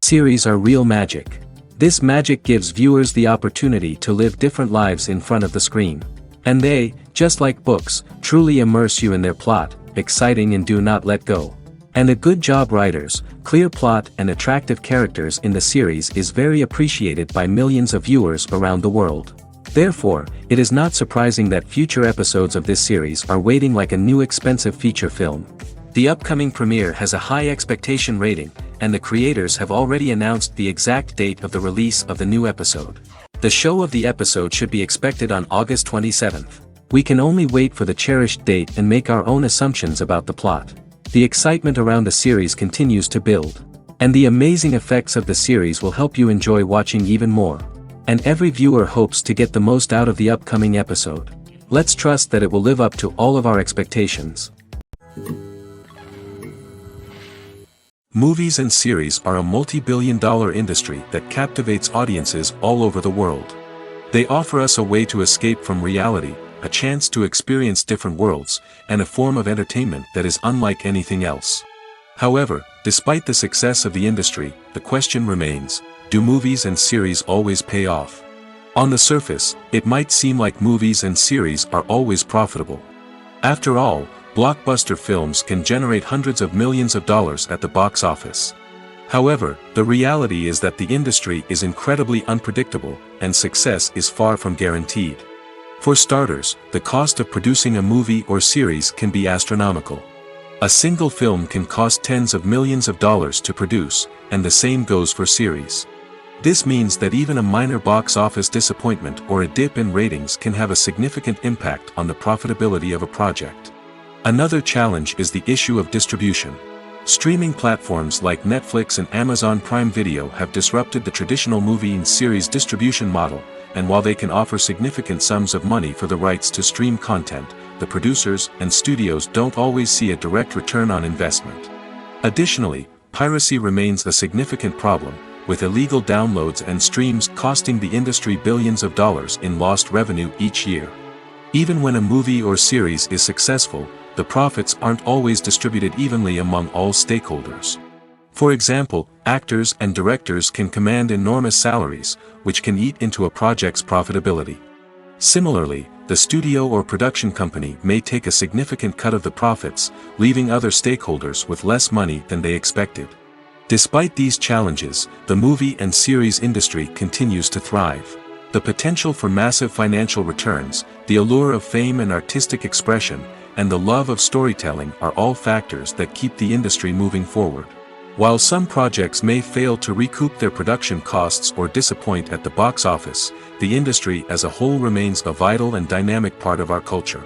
series are real magic. This magic gives viewers the opportunity to live different lives in front of the screen. And they, just like books, truly immerse you in their plot, exciting and do not let go. And a good job writers, clear plot and attractive characters in the series is very appreciated by millions of viewers around the world. Therefore, it is not surprising that future episodes of this series are waiting like a new expensive feature film. The upcoming premiere has a high expectation rating, and the creators have already announced the exact date of the release of the new episode. The show of the episode should be expected on August 27th. We can only wait for the cherished date and make our own assumptions about the plot. The excitement around the series continues to build. And the amazing effects of the series will help you enjoy watching even more. And every viewer hopes to get the most out of the upcoming episode. Let's trust that it will live up to all of our expectations. Movies and series are a multi-billion-dollar industry that captivates audiences all over the world. They offer us a way to escape from reality, a chance to experience different worlds, and a form of entertainment that is unlike anything else. However, despite the success of the industry, the question remains, do movies and series always pay off? On the surface, it might seem like movies and series are always profitable. After all, blockbuster films can generate hundreds of millions of dollars at the box office. However, the reality is that the industry is incredibly unpredictable, and success is far from guaranteed. For starters, the cost of producing a movie or series can be astronomical. A single film can cost tens of millions of dollars to produce, and the same goes for series. This means that even a minor box office disappointment or a dip in ratings can have a significant impact on the profitability of a project. Another challenge is the issue of distribution. Streaming platforms like Netflix and Amazon Prime Video have disrupted the traditional movie and series distribution model, and while they can offer significant sums of money for the rights to stream content, the producers and studios don't always see a direct return on investment. Additionally, piracy remains a significant problem, with illegal downloads and streams costing the industry billions of dollars in lost revenue each year. Even when a movie or series is successful, the profits aren't always distributed evenly among all stakeholders. For example, actors and directors can command enormous salaries, which can eat into a project's profitability. Similarly, the studio or production company may take a significant cut of the profits, leaving other stakeholders with less money than they expected. Despite these challenges, the movie and series industry continues to thrive. The potential for massive financial returns, the allure of fame and artistic expression, and the love of storytelling are all factors that keep the industry moving forward. While some projects may fail to recoup their production costs or disappoint at the box office, the industry as a whole remains a vital and dynamic part of our culture.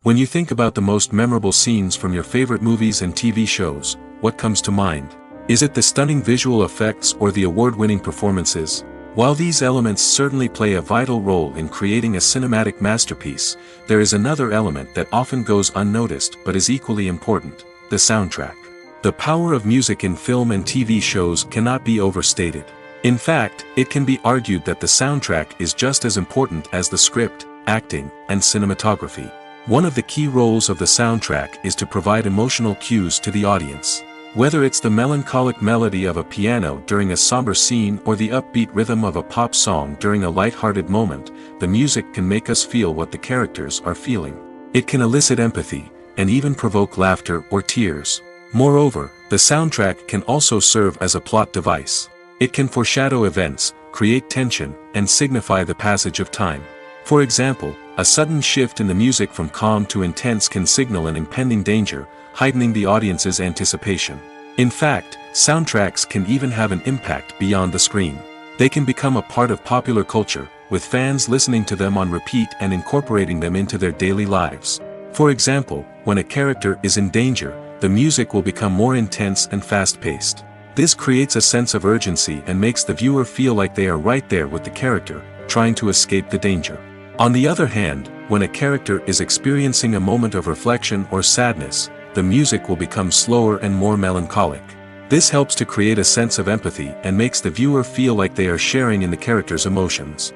When you think about the most memorable scenes from your favorite movies and TV shows, what comes to mind? Is it the stunning visual effects or the award-winning performances? While these elements certainly play a vital role in creating a cinematic masterpiece, there is another element that often goes unnoticed but is equally important: the soundtrack. The power of music in film and TV shows cannot be overstated. In fact, it can be argued that the soundtrack is just as important as the script, acting, and cinematography. One of the key roles of the soundtrack is to provide emotional cues to the audience. Whether it's the melancholic melody of a piano during a somber scene or the upbeat rhythm of a pop song during a light-hearted moment, the music can make us feel what the characters are feeling. It can elicit empathy, and even provoke laughter or tears. Moreover, the soundtrack can also serve as a plot device. It can foreshadow events, create tension, and signify the passage of time. For example, a sudden shift in the music from calm to intense can signal an impending danger, heightening the audience's anticipation. In fact, soundtracks can even have an impact beyond the screen. They can become a part of popular culture, with fans listening to them on repeat and incorporating them into their daily lives. For example, when a character is in danger, the music will become more intense and fast-paced. This creates a sense of urgency and makes the viewer feel like they are right there with the character, trying to escape the danger. On the other hand, when a character is experiencing a moment of reflection or sadness, the music will become slower and more melancholic. This helps to create a sense of empathy and makes the viewer feel like they are sharing in the character's emotions.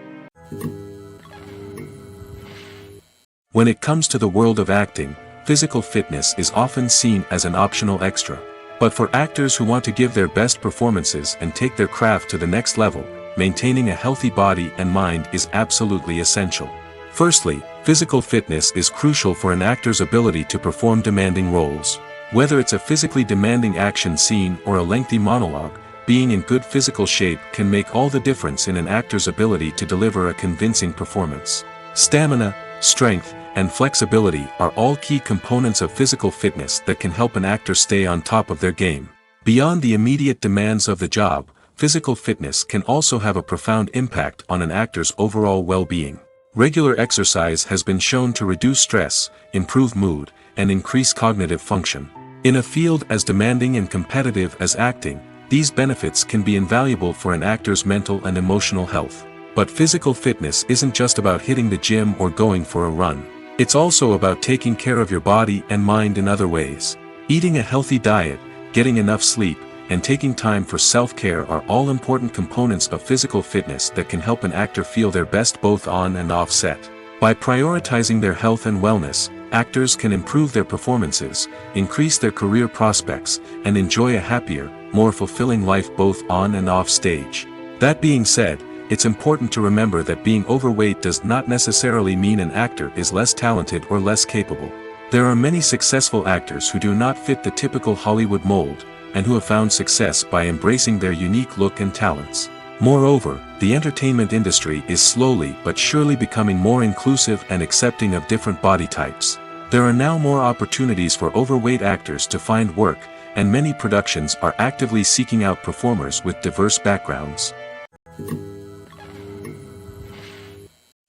When it comes to the world of acting, physical fitness is often seen as an optional extra. But for actors who want to give their best performances and take their craft to the next level, maintaining a healthy body and mind is absolutely essential. Firstly, physical fitness is crucial for an actor's ability to perform demanding roles. Whether it's a physically demanding action scene or a lengthy monologue, being in good physical shape can make all the difference in an actor's ability to deliver a convincing performance. Stamina, strength, and flexibility are all key components of physical fitness that can help an actor stay on top of their game. Beyond the immediate demands of the job, physical fitness can also have a profound impact on an actor's overall well-being. Regular exercise has been shown to reduce stress, improve mood, and increase cognitive function. In a field as demanding and competitive as acting, these benefits can be invaluable for an actor's mental and emotional health. But physical fitness isn't just about hitting the gym or going for a run. It's also about taking care of your body and mind in other ways. Eating a healthy diet, getting enough sleep, and taking time for self-care are all important components of physical fitness that can help an actor feel their best both on and off set. By prioritizing their health and wellness, actors can improve their performances, increase their career prospects, and enjoy a happier, more fulfilling life both on and off stage. That being said, it's important to remember that being overweight does not necessarily mean an actor is less talented or less capable. There are many successful actors who do not fit the typical Hollywood mold, and who have found success by embracing their unique look and talents. Moreover, the entertainment industry is slowly but surely becoming more inclusive and accepting of different body types. There are now more opportunities for overweight actors to find work, and many productions are actively seeking out performers with diverse backgrounds.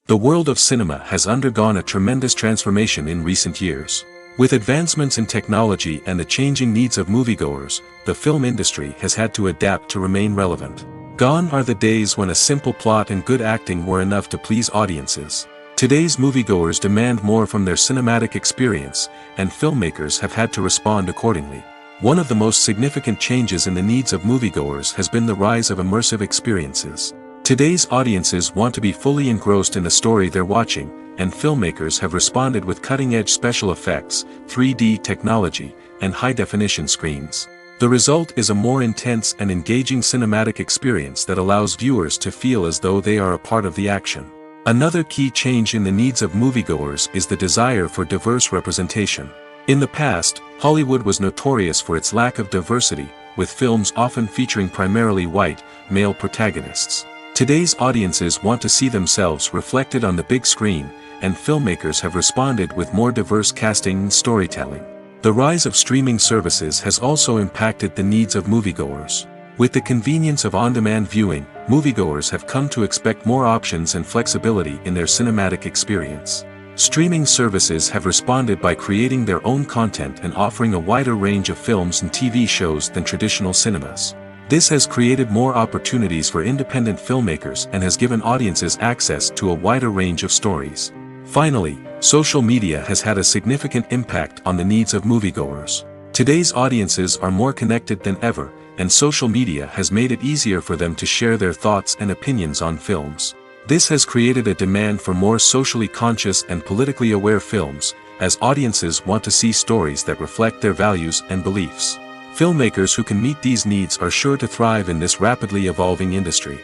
The world of cinema has undergone a tremendous transformation in recent years. With advancements in technology and the changing needs of moviegoers, the film industry has had to adapt to remain relevant. Gone are the days when a simple plot and good acting were enough to please audiences. Today's moviegoers demand more from their cinematic experience, and filmmakers have had to respond accordingly. One of the most significant changes in the needs of moviegoers has been the rise of immersive experiences. Today's audiences want to be fully engrossed in the story they're watching, and filmmakers have responded with cutting-edge special effects, 3D technology, and high-definition screens. The result is a more intense and engaging cinematic experience that allows viewers to feel as though they are a part of the action. Another key change in the needs of moviegoers is the desire for diverse representation. In the past, Hollywood was notorious for its lack of diversity, with films often featuring primarily white, male protagonists. Today's audiences want to see themselves reflected on the big screen, and filmmakers have responded with more diverse casting and storytelling. The rise of streaming services has also impacted the needs of moviegoers. With the convenience of on-demand viewing, moviegoers have come to expect more options and flexibility in their cinematic experience. Streaming services have responded by creating their own content and offering a wider range of films and TV shows than traditional cinemas. This has created more opportunities for independent filmmakers and has given audiences access to a wider range of stories. Finally, social media has had a significant impact on the needs of moviegoers. Today's audiences are more connected than ever, and social media has made it easier for them to share their thoughts and opinions on films. This has created a demand for more socially conscious and politically aware films, as audiences want to see stories that reflect their values and beliefs. Filmmakers who can meet these needs are sure to thrive in this rapidly evolving industry.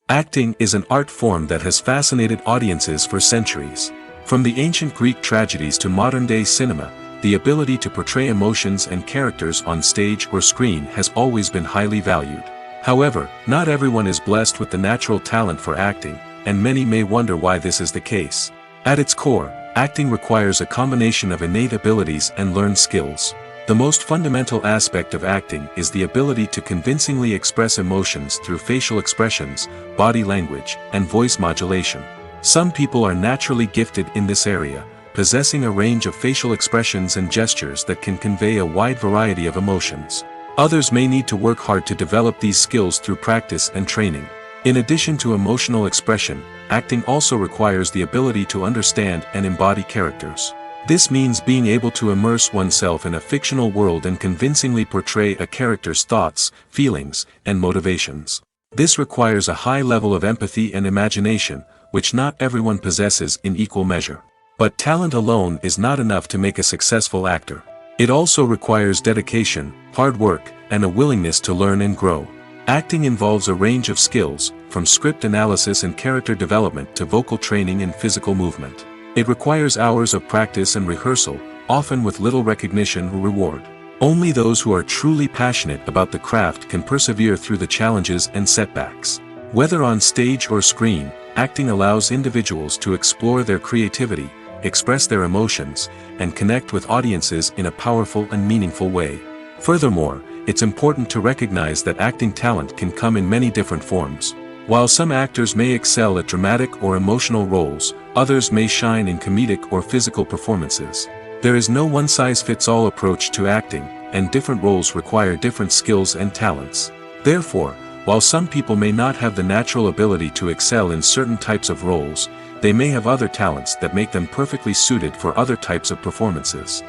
Acting is an art form that has fascinated audiences for centuries. From the ancient Greek tragedies to modern-day cinema, the ability to portray emotions and characters on stage or screen has always been highly valued. However, not everyone is blessed with the natural talent for acting, and many may wonder why this is the case. At its core, acting requires a combination of innate abilities and learned skills. The most fundamental aspect of acting is the ability to convincingly express emotions through facial expressions, body language, and voice modulation. Some people are naturally gifted in this area, possessing a range of facial expressions and gestures that can convey a wide variety of emotions. Others may need to work hard to develop these skills through practice and training. In addition to emotional expression, acting also requires the ability to understand and embody characters. This means being able to immerse oneself in a fictional world and convincingly portray a character's thoughts, feelings, and motivations. This requires a high level of empathy and imagination, which not everyone possesses in equal measure. But talent alone is not enough to make a successful actor. It also requires dedication, hard work, and a willingness to learn and grow. Acting involves a range of skills, from script analysis and character development to vocal training and physical movement. It requires hours of practice and rehearsal, often with little recognition or reward. Only those who are truly passionate about the craft can persevere through the challenges and setbacks. Whether on stage or screen, acting allows individuals to explore their creativity, express their emotions, and connect with audiences in a powerful and meaningful way. Furthermore, it's important to recognize that acting talent can come in many different forms. While some actors may excel at dramatic or emotional roles, others may shine in comedic or physical performances. There is no one-size-fits-all approach to acting, and different roles require different skills and talents. Therefore, while some people may not have the natural ability to excel in certain types of roles, they may have other talents that make them perfectly suited for other types of performances.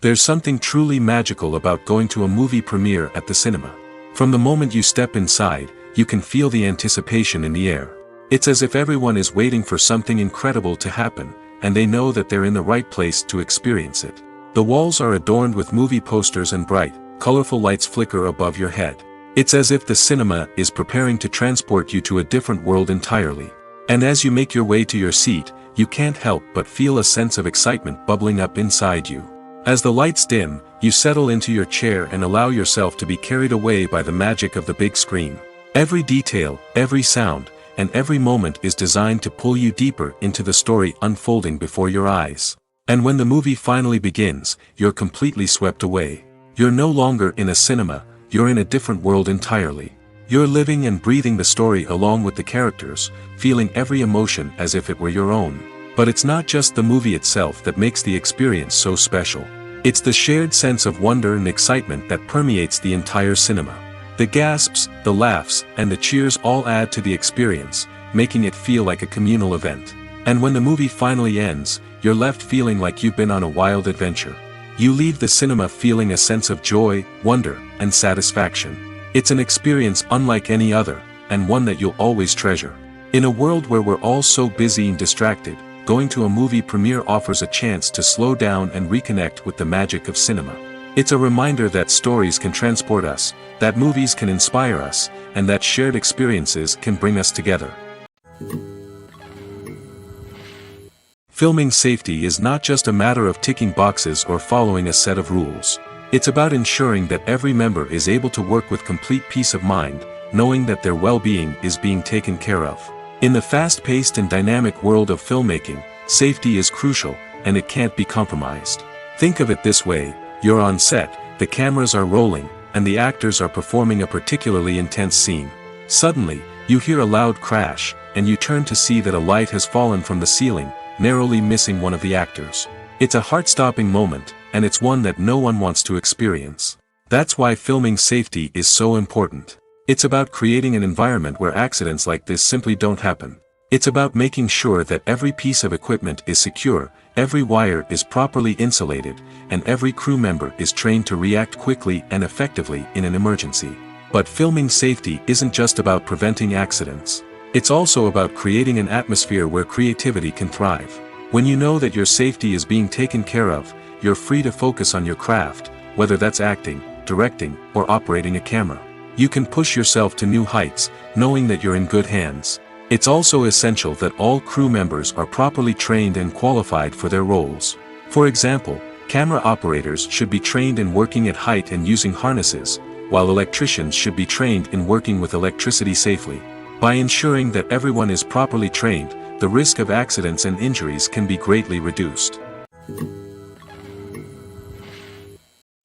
There's something truly magical about going to a movie premiere at the cinema. From the moment you step inside, you can feel the anticipation in the air. It's as if everyone is waiting for something incredible to happen, and they know that they're in the right place to experience it. The walls are adorned with movie posters and bright, colorful lights flicker above your head. It's as if the cinema is preparing to transport you to a different world entirely. And as you make your way to your seat, you can't help but feel a sense of excitement bubbling up inside you. As the lights dim, you settle into your chair and allow yourself to be carried away by the magic of the big screen. Every detail, every sound, and every moment is designed to pull you deeper into the story unfolding before your eyes. And when the movie finally begins, you're completely swept away. You're no longer in a cinema, you're in a different world entirely. You're living and breathing the story along with the characters, feeling every emotion as if it were your own. But it's not just the movie itself that makes the experience so special. It's the shared sense of wonder and excitement that permeates the entire cinema. The gasps, the laughs, and the cheers all add to the experience, making it feel like a communal event. And when the movie finally ends, you're left feeling like you've been on a wild adventure. You leave the cinema feeling a sense of joy, wonder, and satisfaction. It's an experience unlike any other, and one that you'll always treasure. In a world where we're all so busy and distracted, going to a movie premiere offers a chance to slow down and reconnect with the magic of cinema. It's a reminder that stories can transport us, that movies can inspire us, and that shared experiences can bring us together. Filming safety is not just a matter of ticking boxes or following a set of rules. It's about ensuring that every member is able to work with complete peace of mind, knowing that their well-being is being taken care of. In the fast-paced and dynamic world of filmmaking, safety is crucial, and it can't be compromised. Think of it this way: you're on set, the cameras are rolling, and the actors are performing a particularly intense scene. Suddenly, you hear a loud crash, and you turn to see that a light has fallen from the ceiling, narrowly missing one of the actors. It's a heart-stopping moment, and it's one that no one wants to experience. That's why filming safety is so important. It's about creating an environment where accidents like this simply don't happen. It's about making sure that every piece of equipment is secure, every wire is properly insulated, and every crew member is trained to react quickly and effectively in an emergency. But filming safety isn't just about preventing accidents. It's also about creating an atmosphere where creativity can thrive. When you know that your safety is being taken care of, you're free to focus on your craft, whether that's acting, directing, or operating a camera. You can push yourself to new heights, knowing that you're in good hands. It's also essential that all crew members are properly trained and qualified for their roles. For example, camera operators should be trained in working at height and using harnesses, while electricians should be trained in working with electricity safely. By ensuring that everyone is properly trained, the risk of accidents and injuries can be greatly reduced.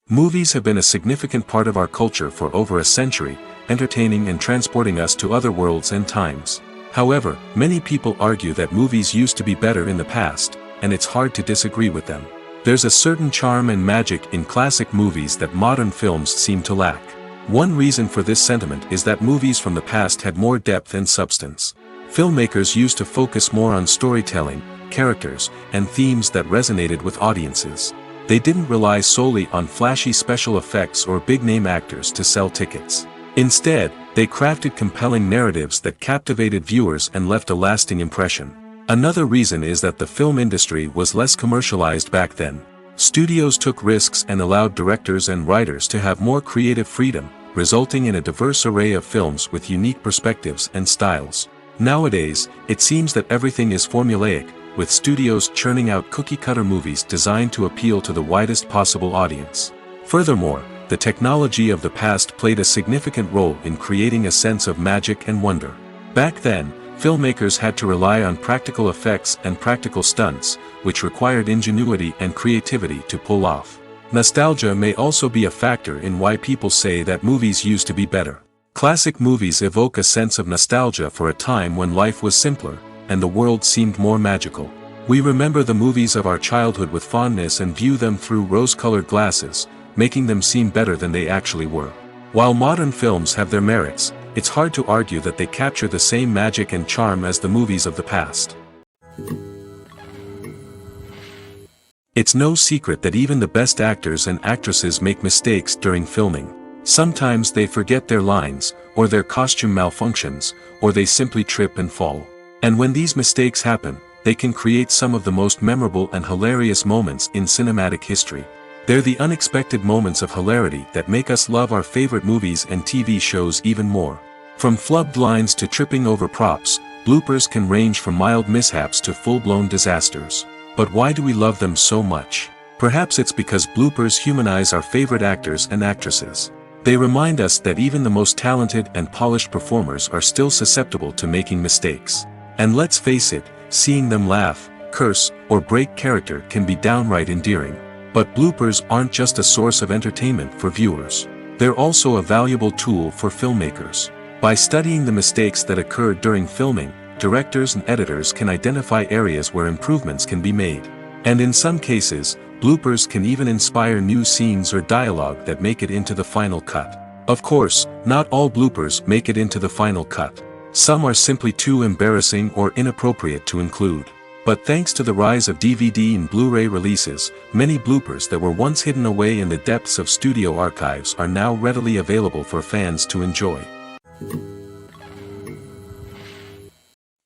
Movies have been a significant part of our culture for over a century, entertaining and transporting us to other worlds and times. However, many people argue that movies used to be better in the past, and it's hard to disagree with them. There's a certain charm and magic in classic movies that modern films seem to lack. One reason for this sentiment is that movies from the past had more depth and substance. Filmmakers used to focus more on storytelling, characters, and themes that resonated with audiences. They didn't rely solely on flashy special effects or big-name actors to sell tickets. Instead, They crafted compelling narratives that captivated viewers and left a lasting impression. Another reason is that the film industry was less commercialized back then. Studios took risks and allowed directors and writers to have more creative freedom, resulting in a diverse array of films with unique perspectives and styles. Nowadays, it seems that everything is formulaic, with studios churning out cookie-cutter movies designed to appeal to the widest possible audience. Furthermore, the technology of the past played a significant role in creating a sense of magic and wonder. Back then, filmmakers had to rely on practical effects and practical stunts, which required ingenuity and creativity to pull off. Nostalgia may also be a factor in why people say that movies used to be better. Classic movies evoke a sense of nostalgia for a time when life was simpler, and the world seemed more magical. We remember the movies of our childhood with fondness and view them through rose-colored glasses, making them seem better than they actually were. While modern films have their merits, it's hard to argue that they capture the same magic and charm as the movies of the past. It's no secret that even the best actors and actresses make mistakes during filming. Sometimes they forget their lines, or their costume malfunctions, or they simply trip and fall. And when these mistakes happen, they can create some of the most memorable and hilarious moments in cinematic history. They're the unexpected moments of hilarity that make us love our favorite movies and TV shows even more. From flubbed lines to tripping over props, bloopers can range from mild mishaps to full-blown disasters. But why do we love them so much? Perhaps it's because bloopers humanize our favorite actors and actresses. They remind us that even the most talented and polished performers are still susceptible to making mistakes. And let's face it, seeing them laugh, curse, or break character can be downright endearing. But bloopers aren't just a source of entertainment for viewers. They're also a valuable tool for filmmakers. By studying the mistakes that occurred during filming, directors and editors can identify areas where improvements can be made. And in some cases, bloopers can even inspire new scenes or dialogue that make it into the final cut. Of course, not all bloopers make it into the final cut. Some are simply too embarrassing or inappropriate to include. But thanks to the rise of DVD and Blu-ray releases, many bloopers that were once hidden away in the depths of studio archives are now readily available for fans to enjoy.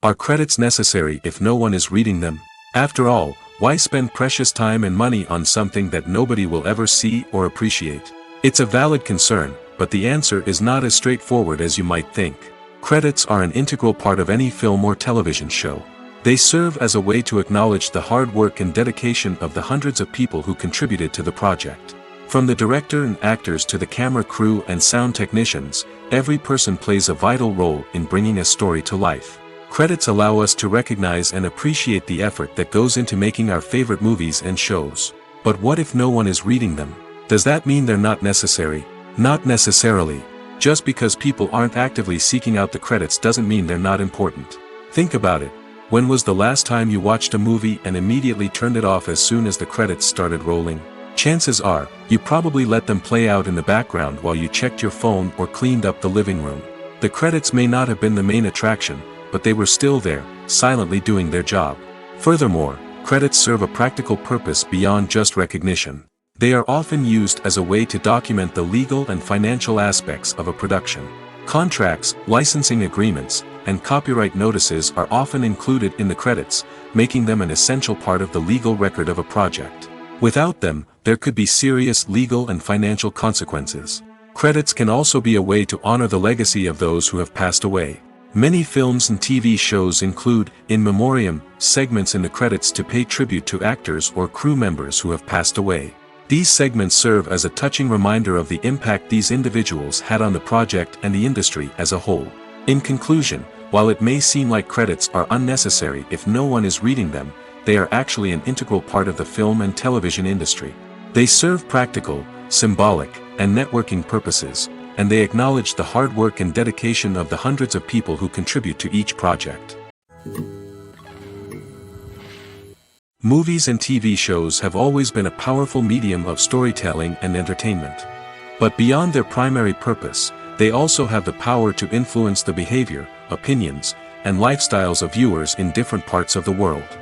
Are credits necessary if no one is reading them? After all, why spend precious time and money on something that nobody will ever see or appreciate? It's a valid concern, but the answer is not as straightforward as you might think. Credits are an integral part of any film or television show. They serve as a way to acknowledge the hard work and dedication of the hundreds of people who contributed to the project. From the director and actors to the camera crew and sound technicians, every person plays a vital role in bringing a story to life. Credits allow us to recognize and appreciate the effort that goes into making our favorite movies and shows. But what if no one is reading them? Does that mean they're not necessary? Not necessarily. Just because people aren't actively seeking out the credits doesn't mean they're not important. Think about it. When was the last time you watched a movie and immediately turned it off as soon as the credits started rolling? Chances are, you probably let them play out in the background while you checked your phone or cleaned up the living room. The credits may not have been the main attraction, but they were still there, silently doing their job. Furthermore, credits serve a practical purpose beyond just recognition. They are often used as a way to document the legal and financial aspects of a production. Contracts, licensing agreements, and copyright notices are often included in the credits, making them an essential part of the legal record of a project. Without them, there could be serious legal and financial consequences. Credits can also be a way to honor the legacy of those who have passed away. Many films and TV shows include, in memoriam, segments in the credits to pay tribute to actors or crew members who have passed away. These segments serve as a touching reminder of the impact these individuals had on the project and the industry as a whole. In conclusion, while it may seem like credits are unnecessary if no one is reading them, they are actually an integral part of the film and television industry. They serve practical, symbolic, and networking purposes, and they acknowledge the hard work and dedication of the hundreds of people who contribute to each project. Movies and TV shows have always been a powerful medium of storytelling and entertainment. But beyond their primary purpose, they also have the power to influence the behavior, opinions, and lifestyles of viewers in different parts of the world.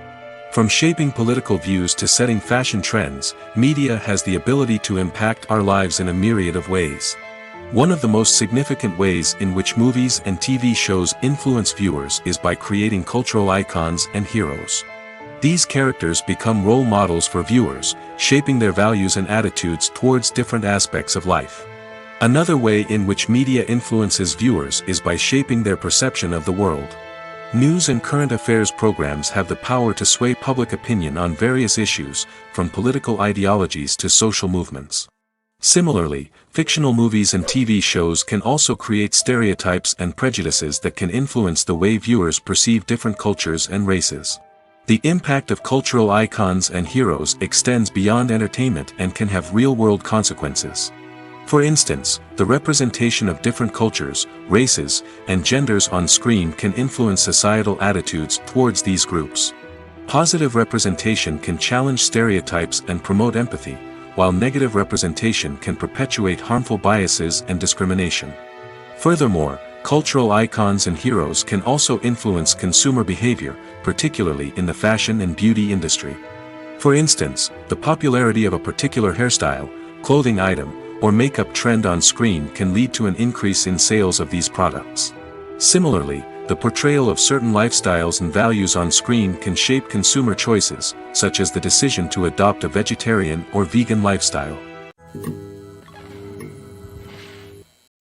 From shaping political views to setting fashion trends, media has the ability to impact our lives in a myriad of ways. One of the most significant ways in which movies and TV shows influence viewers is by creating cultural icons and heroes. These characters become role models for viewers, shaping their values and attitudes towards different aspects of life. Another way in which media influences viewers is by shaping their perception of the world. News and current affairs programs have the power to sway public opinion on various issues, from political ideologies to social movements. Similarly, fictional movies and TV shows can also create stereotypes and prejudices that can influence the way viewers perceive different cultures and races. The impact of cultural icons and heroes extends beyond entertainment and can have real-world consequences. For instance, the representation of different cultures, races, and genders on screen can influence societal attitudes towards these groups. Positive representation can challenge stereotypes and promote empathy, while negative representation can perpetuate harmful biases and discrimination. Furthermore, cultural icons and heroes can also influence consumer behavior, particularly in the fashion and beauty industry. For instance, the popularity of a particular hairstyle, clothing item, or makeup trend on screen can lead to an increase in sales of these products. Similarly, the portrayal of certain lifestyles and values on screen can shape consumer choices, such as the decision to adopt a vegetarian or vegan lifestyle.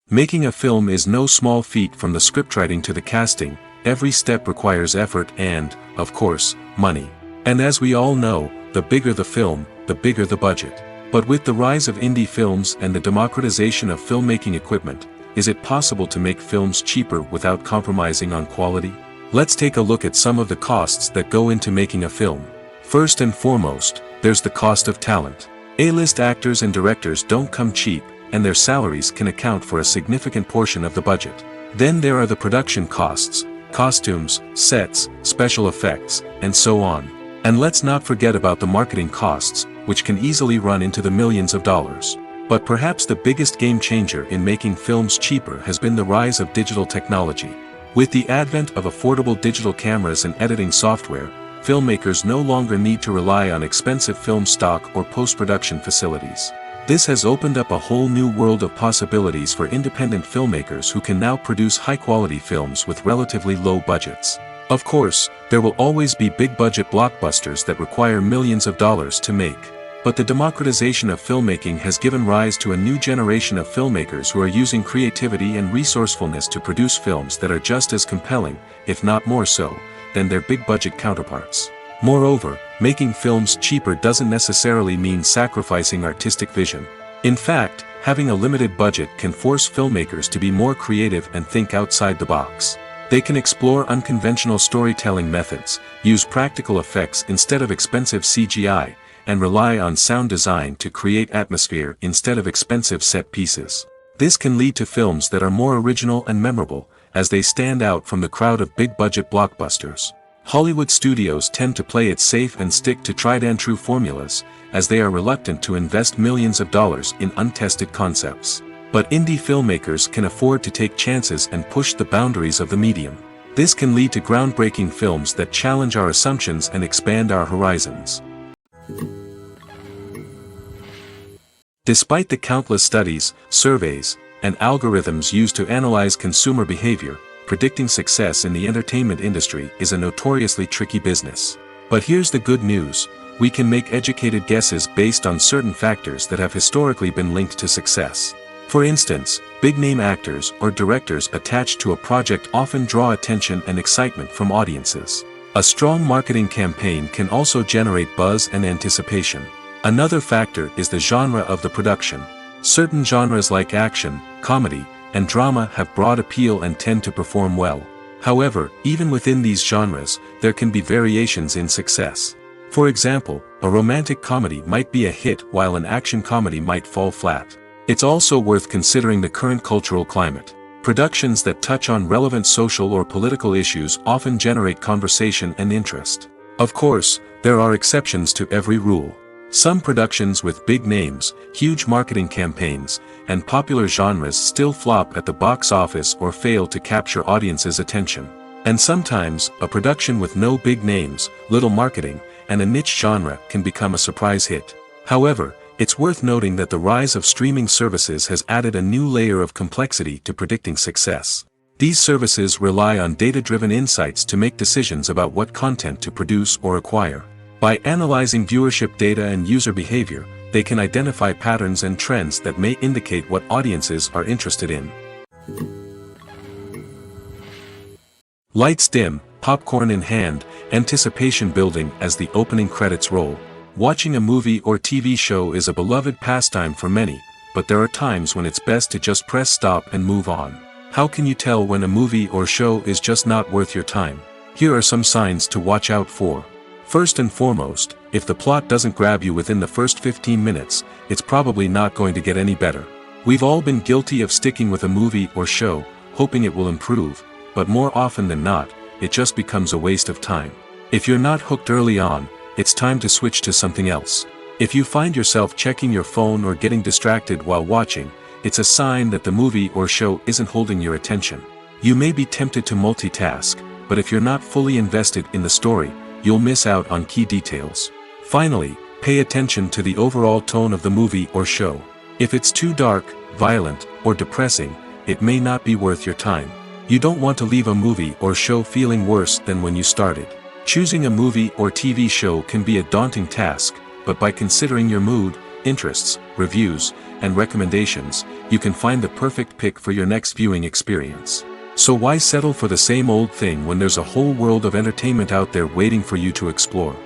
Making a film is no small feat. From the scriptwriting to the casting, every step requires effort and, of course, money. And as we all know, the bigger the film, the bigger the budget. But with the rise of indie films and the democratization of filmmaking equipment, is it possible to make films cheaper without compromising on quality? Let's take a look at some of the costs that go into making a film. First and foremost, there's the cost of talent. A-list actors and directors don't come cheap, and their salaries can account for a significant portion of the budget. Then there are the production costs, costumes, sets, special effects, and so on. And let's not forget about the marketing costs, which can easily run into the millions of dollars. But perhaps the biggest game changer in making films cheaper has been the rise of digital technology. With the advent of affordable digital cameras and editing software, filmmakers no longer need to rely on expensive film stock or post-production facilities. This has opened up a whole new world of possibilities for independent filmmakers who can now produce high-quality films with relatively low budgets. Of course, there will always be big-budget blockbusters that require millions of dollars to make. But the democratization of filmmaking has given rise to a new generation of filmmakers who are using creativity and resourcefulness to produce films that are just as compelling, if not more so, than their big-budget counterparts. Moreover, making films cheaper doesn't necessarily mean sacrificing artistic vision. In fact, having a limited budget can force filmmakers to be more creative and think outside the box. They can explore unconventional storytelling methods, use practical effects instead of expensive CGI, and rely on sound design to create atmosphere instead of expensive set pieces. This can lead to films that are more original and memorable, as they stand out from the crowd of big-budget blockbusters. Hollywood studios tend to play it safe and stick to tried-and-true formulas, as they are reluctant to invest millions of dollars in untested concepts. But indie filmmakers can afford to take chances and push the boundaries of the medium. This can lead to groundbreaking films that challenge our assumptions and expand our horizons. Despite the countless studies, surveys, and algorithms used to analyze consumer behavior, predicting success in the entertainment industry is a notoriously tricky business. But here's the good news: we can make educated guesses based on certain factors that have historically been linked to success. For instance, big-name actors or directors attached to a project often draw attention and excitement from audiences. A strong marketing campaign can also generate buzz and anticipation. Another factor is the genre of the production. Certain genres like action, comedy, and drama have broad appeal and tend to perform well. However, even within these genres, there can be variations in success. For example, a romantic comedy might be a hit while an action comedy might fall flat. It's also worth considering the current cultural climate. Productions that touch on relevant social or political issues often generate conversation and interest. Of course, there are exceptions to every rule. Some productions with big names, huge marketing campaigns, and popular genres still flop at the box office or fail to capture audiences' attention. And sometimes, a production with no big names, little marketing, and a niche genre can become a surprise hit. However, It's worth noting that the rise of streaming services has added a new layer of complexity to predicting success. These services rely on data-driven insights to make decisions about what content to produce or acquire. By analyzing viewership data and user behavior, they can identify patterns and trends that may indicate what audiences are interested in. Lights dim, popcorn in hand, anticipation building as the opening credits roll. Watching a movie or TV show is a beloved pastime for many, but there are times when it's best to just press stop and move on. How can you tell when a movie or show is just not worth your time? Here are some signs to watch out for. First and foremost, if the plot doesn't grab you within the first 15 minutes, it's probably not going to get any better. We've all been guilty of sticking with a movie or show, hoping it will improve, but more often than not, it just becomes a waste of time. If you're not hooked early on, it's time to switch to something else. If you find yourself checking your phone or getting distracted while watching, it's a sign that the movie or show isn't holding your attention. You may be tempted to multitask, but if you're not fully invested in the story, you'll miss out on key details. Finally, pay attention to the overall tone of the movie or show. If it's too dark, violent, or depressing, it may not be worth your time. You don't want to leave a movie or show feeling worse than when you started. Choosing a movie or TV show can be a daunting task, but by considering your mood, interests, reviews, and recommendations, you can find the perfect pick for your next viewing experience. So why settle for the same old thing when there's a whole world of entertainment out there waiting for you to explore?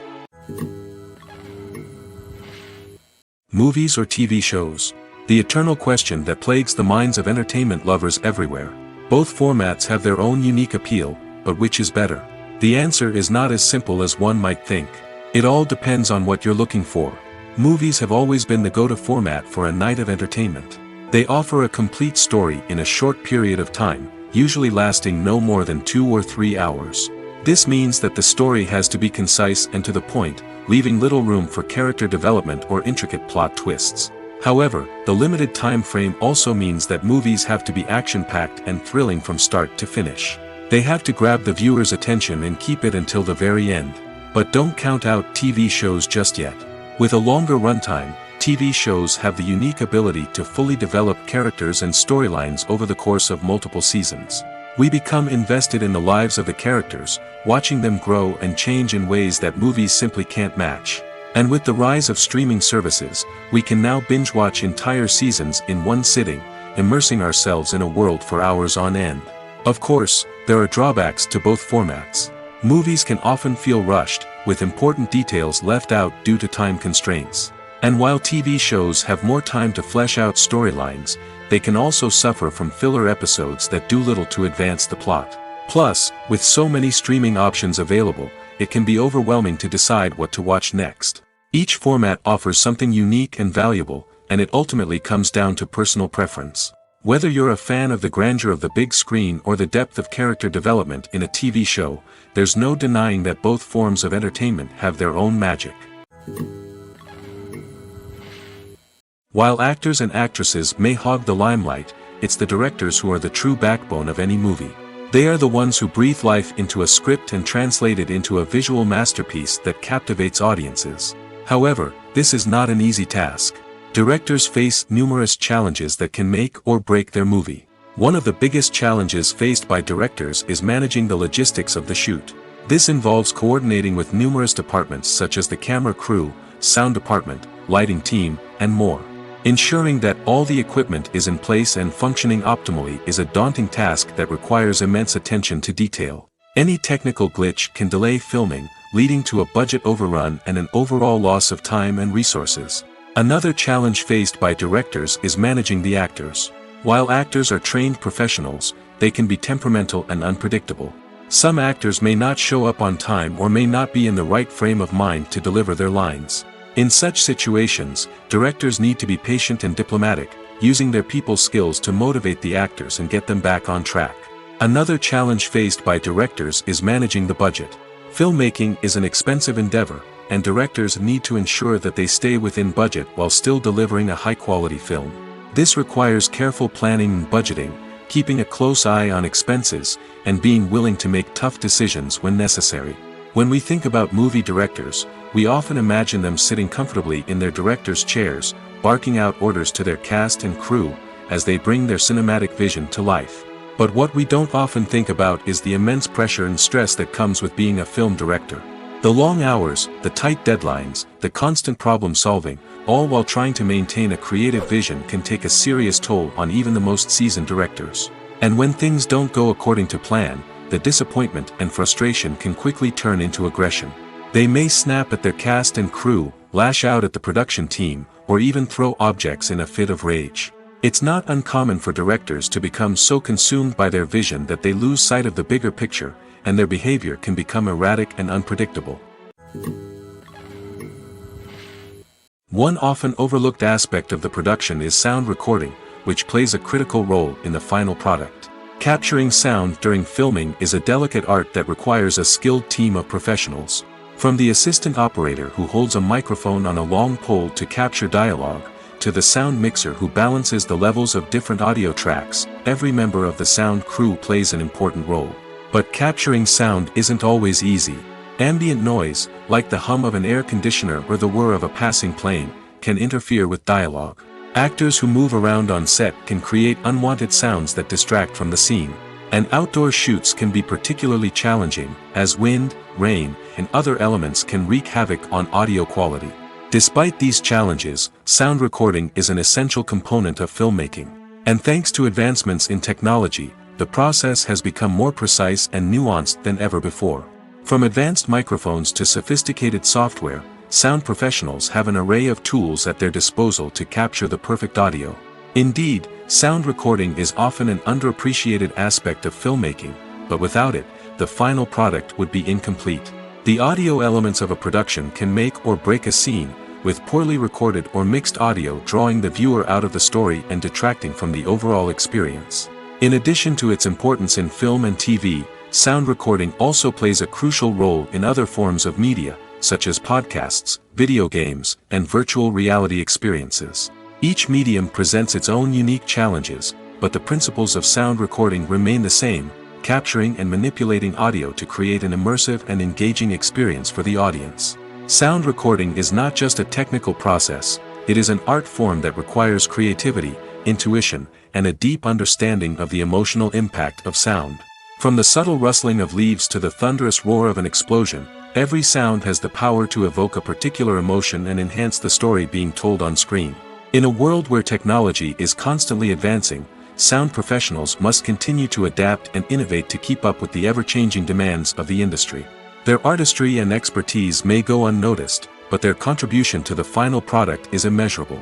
Movies or TV shows? The eternal question that plagues the minds of entertainment lovers everywhere. Both formats have their own unique appeal, but which is better? The answer is not as simple as one might think. It all depends on what you're looking for. Movies have always been the go-to format for a night of entertainment. They offer a complete story in a short period of time, usually lasting no more than 2 or 3 hours. This means that the story has to be concise and to the point, leaving little room for character development or intricate plot twists. However, the limited time frame also means that movies have to be action-packed and thrilling from start to finish. They have to grab the viewer's attention and keep it until the very end. But don't count out TV shows just yet. With a longer runtime, TV shows have the unique ability to fully develop characters and storylines over the course of multiple seasons. We become invested in the lives of the characters, watching them grow and change in ways that movies simply can't match. And with the rise of streaming services, we can now binge-watch entire seasons in one sitting, immersing ourselves in a world for hours on end. Of course, there are drawbacks to both formats. Movies can often feel rushed, with important details left out due to time constraints. And while TV shows have more time to flesh out storylines, they can also suffer from filler episodes that do little to advance the plot. Plus, with so many streaming options available, it can be overwhelming to decide what to watch next. Each format offers something unique and valuable, and it ultimately comes down to personal preference. Whether you're a fan of the grandeur of the big screen or the depth of character development in a TV show, there's no denying that both forms of entertainment have their own magic. While actors and actresses may hog the limelight, it's the directors who are the true backbone of any movie. They are the ones who breathe life into a script and translate it into a visual masterpiece that captivates audiences. However, this is not an easy task. Directors face numerous challenges that can make or break their movie. One of the biggest challenges faced by directors is managing the logistics of the shoot. This involves coordinating with numerous departments such as the camera crew, sound department, lighting team, and more. Ensuring that all the equipment is in place and functioning optimally is a daunting task that requires immense attention to detail. Any technical glitch can delay filming, leading to a budget overrun and an overall loss of time and resources. Another challenge faced by directors is managing the actors. While actors are trained professionals, they can be temperamental and unpredictable. Some actors may not show up on time or may not be in the right frame of mind to deliver their lines. In such situations, directors need to be patient and diplomatic, using their people skills to motivate the actors and get them back on track. Another challenge faced by directors is managing the budget. Filmmaking is an expensive endeavor, and directors need to ensure that they stay within budget while still delivering a high-quality film. This requires careful planning and budgeting, keeping a close eye on expenses, and being willing to make tough decisions when necessary. When we think about movie directors, we often imagine them sitting comfortably in their director's chairs, barking out orders to their cast and crew, as they bring their cinematic vision to life. But what we don't often think about is the immense pressure and stress that comes with being a film director. The long hours, the tight deadlines, the constant problem solving, all while trying to maintain a creative vision can take a serious toll on even the most seasoned directors. And when things don't go according to plan, the disappointment and frustration can quickly turn into aggression. They may snap at their cast and crew, lash out at the production team, or even throw objects in a fit of rage. It's not uncommon for directors to become so consumed by their vision that they lose sight of the bigger picture, and their behavior can become erratic and unpredictable. One often overlooked aspect of the production is sound recording, which plays a critical role in the final product. Capturing sound during filming is a delicate art that requires a skilled team of professionals. From the assistant operator who holds a microphone on a long pole to capture dialogue, to the sound mixer who balances the levels of different audio tracks, every member of the sound crew plays an important role. But capturing sound isn't always easy. Ambient noise, like the hum of an air conditioner or the whir of a passing plane, can interfere with dialogue. Actors who move around on set can create unwanted sounds that distract from the scene. And outdoor shoots can be particularly challenging, as wind, rain, and other elements can wreak havoc on audio quality. Despite these challenges, sound recording is an essential component of filmmaking. And thanks to advancements in technology, the process has become more precise and nuanced than ever before. From advanced microphones to sophisticated software, sound professionals have an array of tools at their disposal to capture the perfect audio. Indeed, sound recording is often an underappreciated aspect of filmmaking, but without it, the final product would be incomplete. The audio elements of a production can make or break a scene, with poorly recorded or mixed audio drawing the viewer out of the story and detracting from the overall experience. In addition to its importance in film and TV, sound recording also plays a crucial role in other forms of media, such as podcasts, video games, and virtual reality experiences. Each medium presents its own unique challenges, but the principles of sound recording remain the same, capturing and manipulating audio to create an immersive and engaging experience for the audience. Sound recording is not just a technical process, it is an art form that requires creativity, intuition, and a deep understanding of the emotional impact of sound. From the subtle rustling of leaves to the thunderous roar of an explosion, every sound has the power to evoke a particular emotion and enhance the story being told on screen. In a world where technology is constantly advancing, sound professionals must continue to adapt and innovate to keep up with the ever-changing demands of the industry. Their artistry and expertise may go unnoticed, but their contribution to the final product is immeasurable.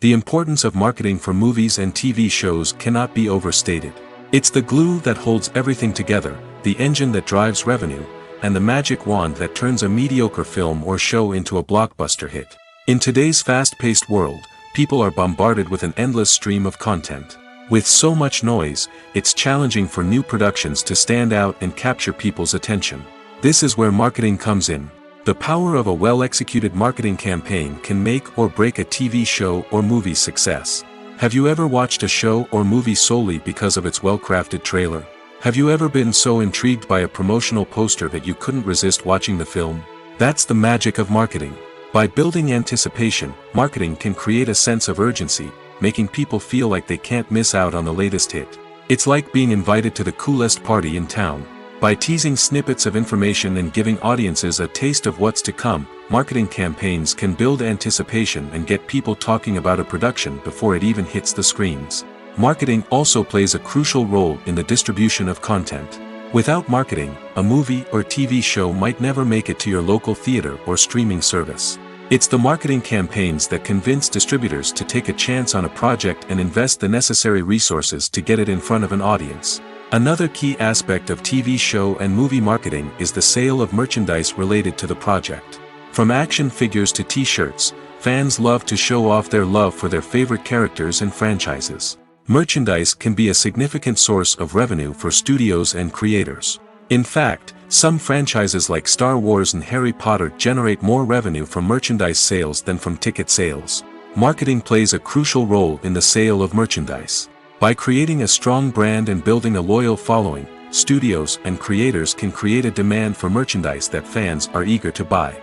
The importance of marketing for movies and TV shows cannot be overstated. It's the glue that holds everything together, the engine that drives revenue, and the magic wand that turns a mediocre film or show into a blockbuster hit. In today's fast-paced world, people are bombarded with an endless stream of content. With so much noise, it's challenging for new productions to stand out and capture people's attention. This is where marketing comes in. The power of a well-executed marketing campaign can make or break a TV show or movie's success. Have you ever watched a show or movie solely because of its well-crafted trailer? Have you ever been so intrigued by a promotional poster that you couldn't resist watching the film? That's the magic of marketing. By building anticipation, marketing can create a sense of urgency, making people feel like they can't miss out on the latest hit. It's like being invited to the coolest party in town. By teasing snippets of information and giving audiences a taste of what's to come, marketing campaigns can build anticipation and get people talking about a production before it even hits the screens. Marketing also plays a crucial role in the distribution of content. Without marketing, a movie or TV show might never make it to your local theater or streaming service. It's the marketing campaigns that convince distributors to take a chance on a project and invest the necessary resources to get it in front of an audience. Another key aspect of TV show and movie marketing is the sale of merchandise related to the project. From action figures to t-shirts, fans love to show off their love for their favorite characters and franchises. Merchandise can be a significant source of revenue for studios and creators. In fact, some franchises like Star Wars and Harry Potter generate more revenue from merchandise sales than from ticket sales. Marketing plays a crucial role in the sale of merchandise. By creating a strong brand and building a loyal following, studios and creators can create a demand for merchandise that fans are eager to buy.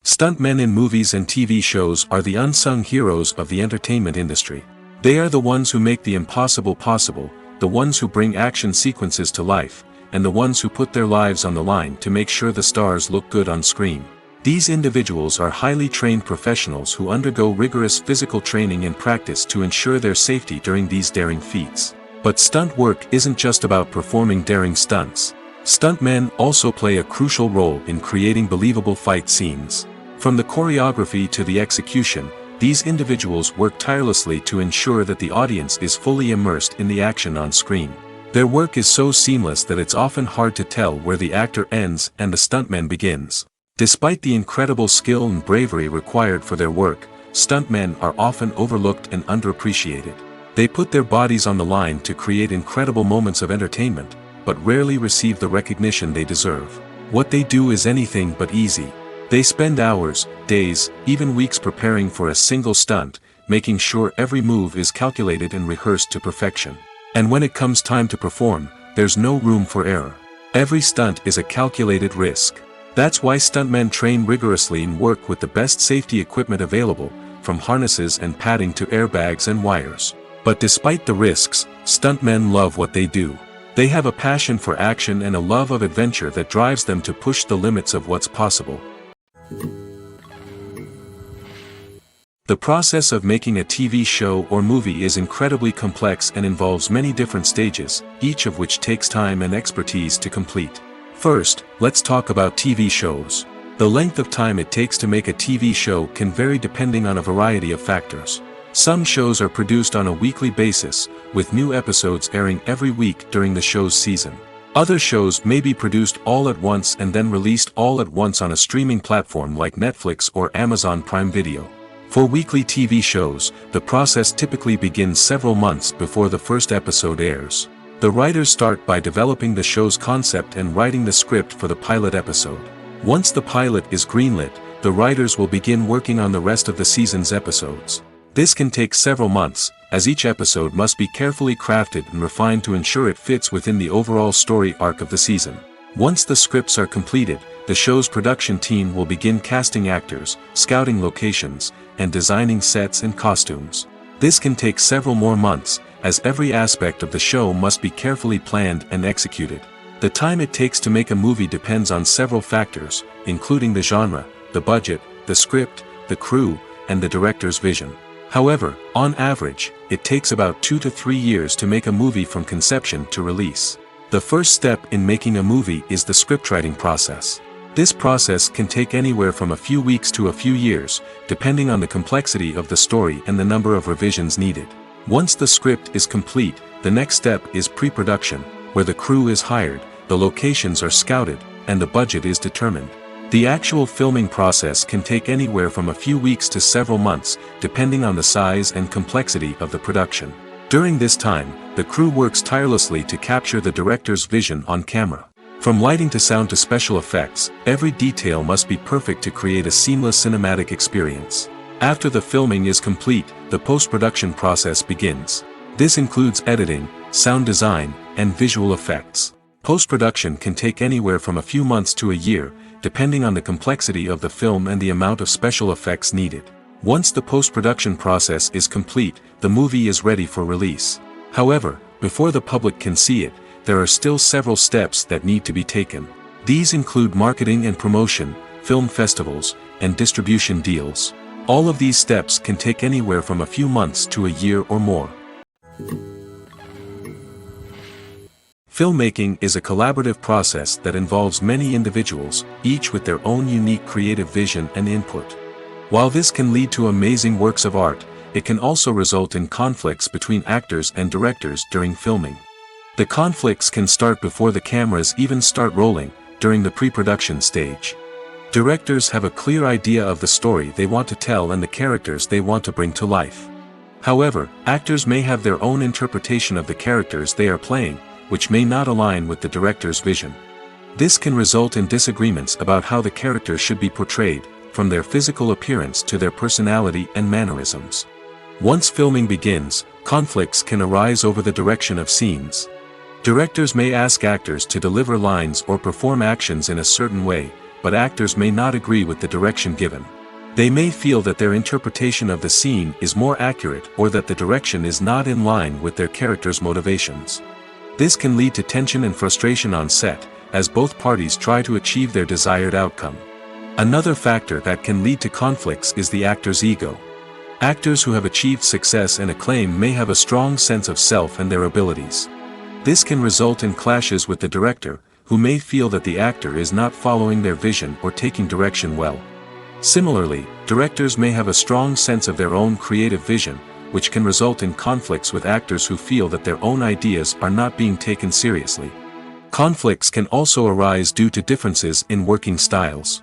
Stuntmen in movies and TV shows are the unsung heroes of the entertainment industry. They are the ones who make the impossible possible, the ones who bring action sequences to life, and the ones who put their lives on the line to make sure the stars look good on screen. These individuals are highly trained professionals who undergo rigorous physical training and practice to ensure their safety during these daring feats. But stunt work isn't just about performing daring stunts. Stuntmen also play a crucial role in creating believable fight scenes. From the choreography to the execution, these individuals work tirelessly to ensure that the audience is fully immersed in the action on screen. Their work is so seamless that it's often hard to tell where the actor ends and the stuntman begins. Despite the incredible skill and bravery required for their work, stuntmen are often overlooked and underappreciated. They put their bodies on the line to create incredible moments of entertainment, but rarely receive the recognition they deserve. What they do is anything but easy. They spend hours, days, even weeks preparing for a single stunt, making sure every move is calculated and rehearsed to perfection. And when it comes time to perform, there's no room for error. Every stunt is a calculated risk. That's why stuntmen train rigorously and work with the best safety equipment available, from harnesses and padding to airbags and wires. But despite the risks, stuntmen love what they do. They have a passion for action and a love of adventure that drives them to push the limits of what's possible. The process of making a TV show or movie is incredibly complex and involves many different stages, each of which takes time and expertise to complete. First, let's talk about TV shows. The length of time it takes to make a TV show can vary depending on a variety of factors. Some shows are produced on a weekly basis, with new episodes airing every week during the show's season. Other shows may be produced all at once and then released all at once on a streaming platform like Netflix or Amazon Prime Video. For weekly TV shows, the process typically begins several months before the first episode airs. The writers start by developing the show's concept and writing the script for the pilot episode. Once the pilot is greenlit, the writers will begin working on the rest of the season's episodes. This can take several months, as each episode must be carefully crafted and refined to ensure it fits within the overall story arc of the season. Once the scripts are completed, the show's production team will begin casting actors, scouting locations, and designing sets and costumes. This can take several more months, as every aspect of the show must be carefully planned and executed. The time it takes to make a movie depends on several factors, including the genre, the budget, the script, the crew, and the director's vision. However, on average, it takes about 2 to 3 years to make a movie from conception to release. The first step in making a movie is the scriptwriting process. This process can take anywhere from a few weeks to a few years, depending on the complexity of the story and the number of revisions needed. Once the script is complete, the next step is pre-production, where the crew is hired, the locations are scouted, and the budget is determined. The actual filming process can take anywhere from a few weeks to several months, depending on the size and complexity of the production. During this time, the crew works tirelessly to capture the director's vision on camera. From lighting to sound to special effects, every detail must be perfect to create a seamless cinematic experience. After the filming is complete, the post-production process begins. This includes editing, sound design, and visual effects. Post-production can take anywhere from a few months to a year, depending on the complexity of the film and the amount of special effects needed. Once the post-production process is complete, the movie is ready for release. However, before the public can see it, there are still several steps that need to be taken. These include marketing and promotion, film festivals, and distribution deals. All of these steps can take anywhere from a few months to a year or more. Filmmaking is a collaborative process that involves many individuals, each with their own unique creative vision and input. While this can lead to amazing works of art, it can also result in conflicts between actors and directors during filming. The conflicts can start before the cameras even start rolling, during the pre-production stage. Directors have a clear idea of the story they want to tell and the characters they want to bring to life. However, actors may have their own interpretation of the characters they are playing, which may not align with the director's vision. This can result in disagreements about how the character should be portrayed, from their physical appearance to their personality and mannerisms. Once filming begins, Conflicts can arise over the direction of scenes. Directors may ask actors to deliver lines or perform actions in a certain way, but actors may not agree with the direction given. They may feel that their interpretation of the scene is more accurate or that the direction is not in line with their character's motivations. This can lead to tension and frustration on set, as both parties try to achieve their desired outcome. Another factor that can lead to conflicts is the actor's ego. Actors who have achieved success and acclaim may have a strong sense of self and their abilities. This can result in clashes with the director, who may feel that the actor is not following their vision or taking direction well. Similarly, directors may have a strong sense of their own creative vision, which can result in conflicts with actors who feel that their own ideas are not being taken seriously. Conflicts can also arise due to differences in working styles.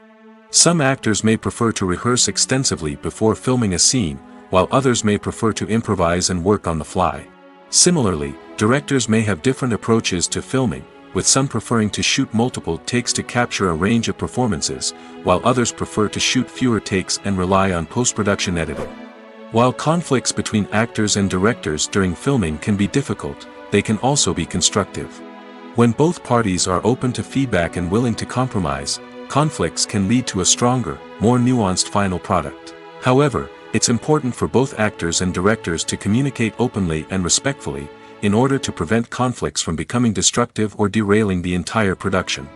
Some actors may prefer to rehearse extensively before filming a scene, while others may prefer to improvise and work on the fly. Similarly, directors may have different approaches to filming, with some preferring to shoot multiple takes to capture a range of performances, while others prefer to shoot fewer takes and rely on post-production editing. While conflicts between actors and directors during filming can be difficult, they can also be constructive. When both parties are open to feedback and willing to compromise, conflicts can lead to a stronger, more nuanced final product. However, it's important for both actors and directors to communicate openly and respectfully, in order to prevent conflicts from becoming destructive or derailing the entire production.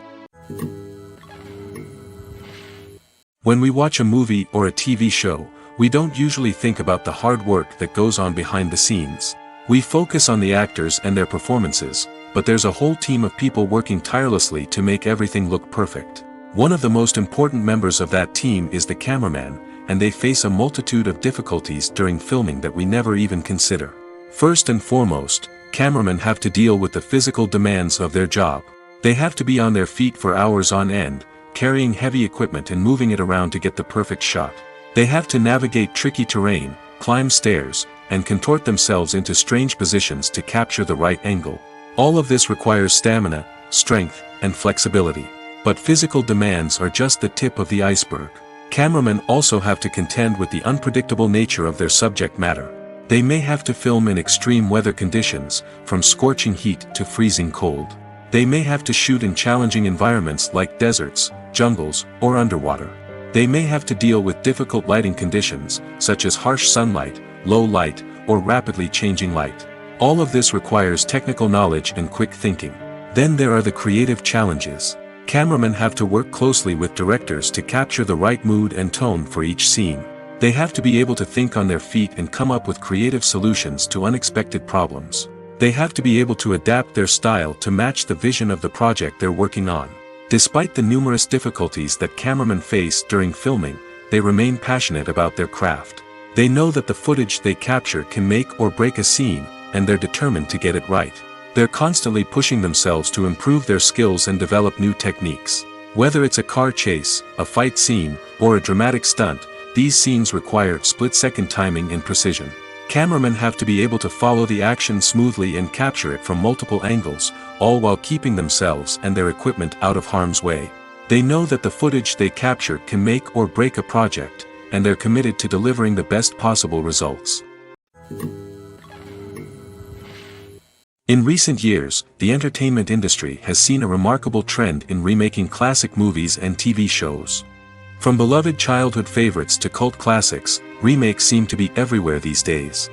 When we watch a movie or a TV show, we don't usually think about the hard work that goes on behind the scenes. We focus on the actors and their performances, but there's a whole team of people working tirelessly to make everything look perfect. One of the most important members of that team is the cameraman, and they face a multitude of difficulties during filming that we never even consider. First and foremost, cameramen have to deal with the physical demands of their job. They have to be on their feet for hours on end, carrying heavy equipment and moving it around to get the perfect shot. They have to navigate tricky terrain, climb stairs, and contort themselves into strange positions to capture the right angle. All of this requires stamina, strength, and flexibility. But physical demands are just the tip of the iceberg. Cameramen also have to contend with the unpredictable nature of their subject matter. They may have to film in extreme weather conditions, from scorching heat to freezing cold. They may have to shoot in challenging environments like deserts, jungles, or underwater. They may have to deal with difficult lighting conditions, such as harsh sunlight, low light, or rapidly changing light. All of this requires technical knowledge and quick thinking. Then there are the creative challenges. Cameramen have to work closely with directors to capture the right mood and tone for each scene. They have to be able to think on their feet and come up with creative solutions to unexpected problems. They have to be able to adapt their style to match the vision of the project they're working on. Despite the numerous difficulties that cameramen face during filming, they remain passionate about their craft. They know that the footage they capture can make or break a scene, and they're determined to get it right. They're constantly pushing themselves to improve their skills and develop new techniques. Whether it's a car chase, a fight scene, or a dramatic stunt, these scenes require split-second timing and precision. Cameramen have to be able to follow the action smoothly and capture it from multiple angles, all while keeping themselves and their equipment out of harm's way. They know that the footage they capture can make or break a project, and they're committed to delivering the best possible results. In recent years, the entertainment industry has seen a remarkable trend in remaking classic movies and TV shows. From beloved childhood favorites to cult classics, remakes seem to be everywhere these days.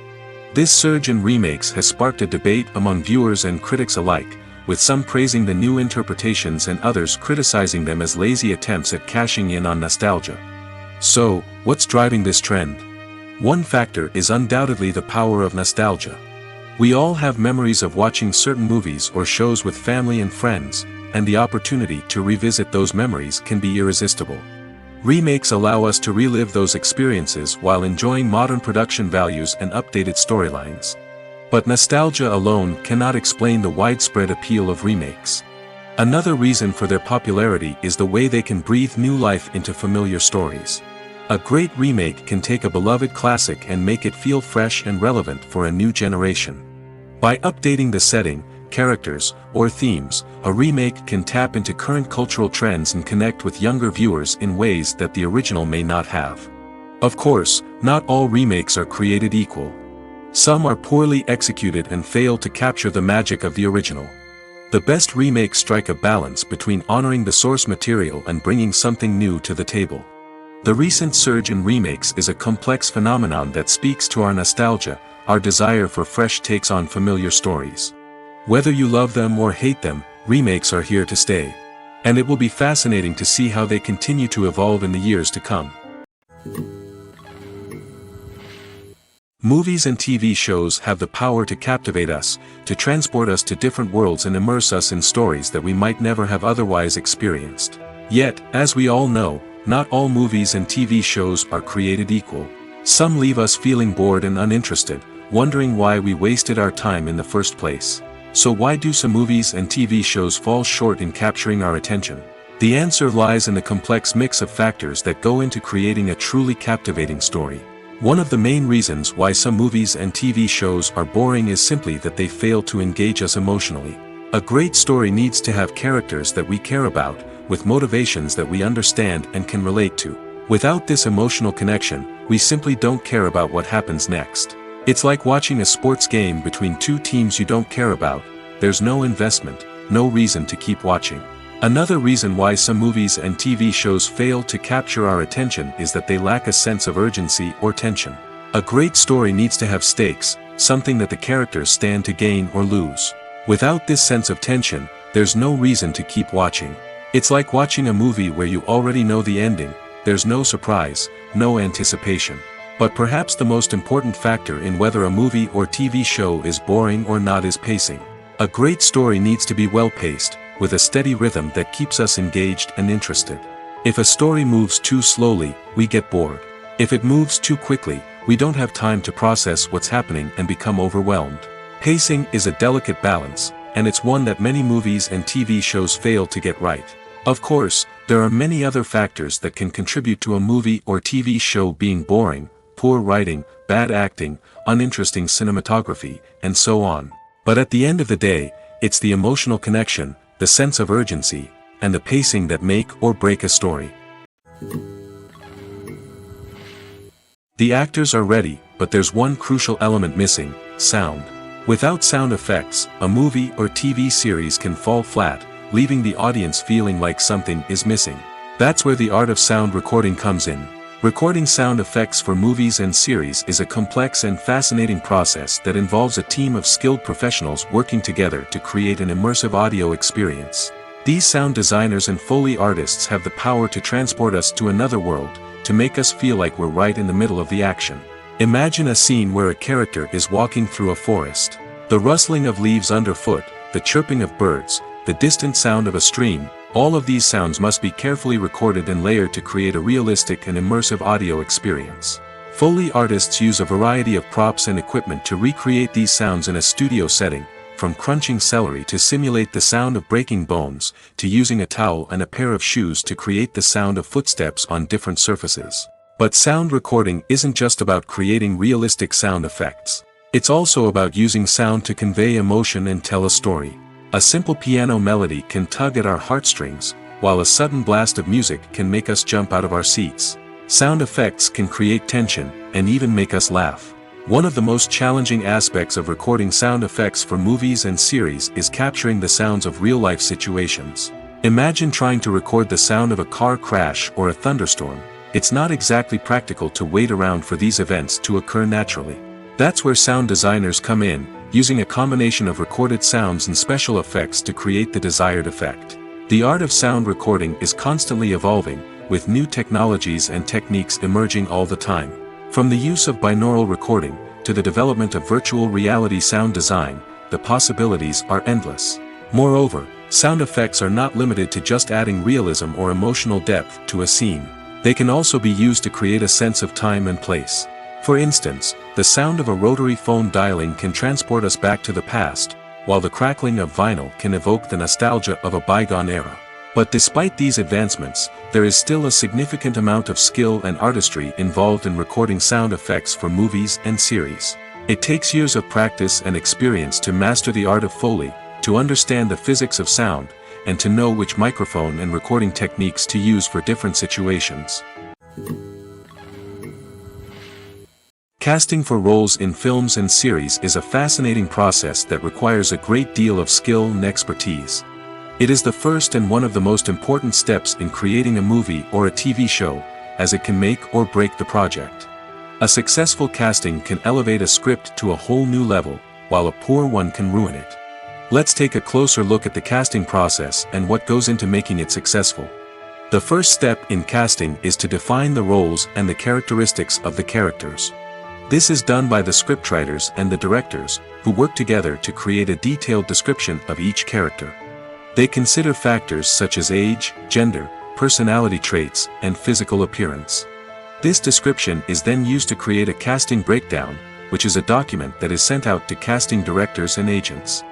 This surge in remakes has sparked a debate among viewers and critics alike, with some praising the new interpretations and others criticizing them as lazy attempts at cashing in on nostalgia. So, what's driving this trend? One factor is undoubtedly the power of nostalgia. We all have memories of watching certain movies or shows with family and friends, and the opportunity to revisit those memories can be irresistible. Remakes allow us to relive those experiences while enjoying modern production values and updated storylines. But nostalgia alone cannot explain the widespread appeal of remakes. Another reason for their popularity is the way they can breathe new life into familiar stories. A great remake can take a beloved classic and make it feel fresh and relevant for a new generation. By updating the setting, characters, or themes, a remake can tap into current cultural trends and connect with younger viewers in ways that the original may not have. Of course, not all remakes are created equal. Some are poorly executed and fail to capture the magic of the original. The best remakes strike a balance between honoring the source material and bringing something new to the table. The recent surge in remakes is a complex phenomenon that speaks to our nostalgia, our desire for fresh takes on familiar stories. Whether you love them or hate them, remakes are here to stay. And it will be fascinating to see how they continue to evolve in the years to come. Movies and TV shows have the power to captivate us, to transport us to different worlds and immerse us in stories that we might never have otherwise experienced. Yet, as we all know, not all movies and TV shows are created equal. Some leave us feeling bored and uninterested, wondering why we wasted our time in the first place. So why do some movies and TV shows fall short in capturing our attention? The answer lies in the complex mix of factors that go into creating a truly captivating story. One of the main reasons why some movies and TV shows are boring is simply that they fail to engage us emotionally. A great story needs to have characters that we care about, with motivations that we understand and can relate to. Without this emotional connection, we simply don't care about what happens next. It's like watching a sports game between two teams you don't care about. There's no investment, no reason to keep watching. Another reason why some movies and TV shows fail to capture our attention is that they lack a sense of urgency or tension. A great story needs to have stakes, something that the characters stand to gain or lose. Without this sense of tension, there's no reason to keep watching. It's like watching a movie where you already know the ending, there's no surprise, no anticipation. But perhaps the most important factor in whether a movie or TV show is boring or not is pacing. A great story needs to be well-paced, with a steady rhythm that keeps us engaged and interested. If a story moves too slowly, we get bored. If it moves too quickly, we don't have time to process what's happening and become overwhelmed. Pacing is a delicate balance, and it's one that many movies and TV shows fail to get right. Of course, there are many other factors that can contribute to a movie or TV show being boring: poor writing, bad acting, uninteresting cinematography, and so on. But at the end of the day, it's the emotional connection, the sense of urgency, and the pacing that make or break a story. The actors are ready, but there's one crucial element missing: sound. Without sound effects, a movie or TV series can fall flat, leaving the audience feeling like something is missing. That's where the art of sound recording comes in. Recording sound effects for movies and series is a complex and fascinating process that involves a team of skilled professionals working together to create an immersive audio experience. These sound designers and Foley artists have the power to transport us to another world, to make us feel like we're right in the middle of the action. Imagine a scene where a character is walking through a forest. The rustling of leaves underfoot, the chirping of birds, the distant sound of a stream, all of these sounds must be carefully recorded and layered to create a realistic and immersive audio experience. Foley artists use a variety of props and equipment to recreate these sounds in a studio setting, from crunching celery to simulate the sound of breaking bones, to using a towel and a pair of shoes to create the sound of footsteps on different surfaces. But sound recording isn't just about creating realistic sound effects. It's also about using sound to convey emotion and tell a story. A simple piano melody can tug at our heartstrings, while a sudden blast of music can make us jump out of our seats. Sound effects can create tension, and even make us laugh. One of the most challenging aspects of recording sound effects for movies and series is capturing the sounds of real-life situations. Imagine trying to record the sound of a car crash or a thunderstorm. It's not exactly practical to wait around for these events to occur naturally. That's where sound designers come in, using a combination of recorded sounds and special effects to create the desired effect. The art of sound recording is constantly evolving, with new technologies and techniques emerging all the time. From the use of binaural recording, to the development of virtual reality sound design, the possibilities are endless. Moreover, sound effects are not limited to just adding realism or emotional depth to a scene. They can also be used to create a sense of time and place. For instance, the sound of a rotary phone dialing can transport us back to the past, while the crackling of vinyl can evoke the nostalgia of a bygone era. But despite these advancements, there is still a significant amount of skill and artistry involved in recording sound effects for movies and series. It takes years of practice and experience to master the art of Foley, to understand the physics of sound, and to know which microphone and recording techniques to use for different situations. Casting for roles in films and series is a fascinating process that requires a great deal of skill and expertise. It is the first and one of the most important steps in creating a movie or a TV show, as it can make or break the project. A successful casting can elevate a script to a whole new level, while a poor one can ruin it. Let's take a closer look at the casting process and what goes into making it successful. The first step in casting is to define the roles and the characteristics of the characters. This is done by the scriptwriters and the directors, who work together to create a detailed description of each character. They consider factors such as age, gender, personality traits, and physical appearance. This description is then used to create a casting breakdown, which is a document that is sent out to casting directors and agents.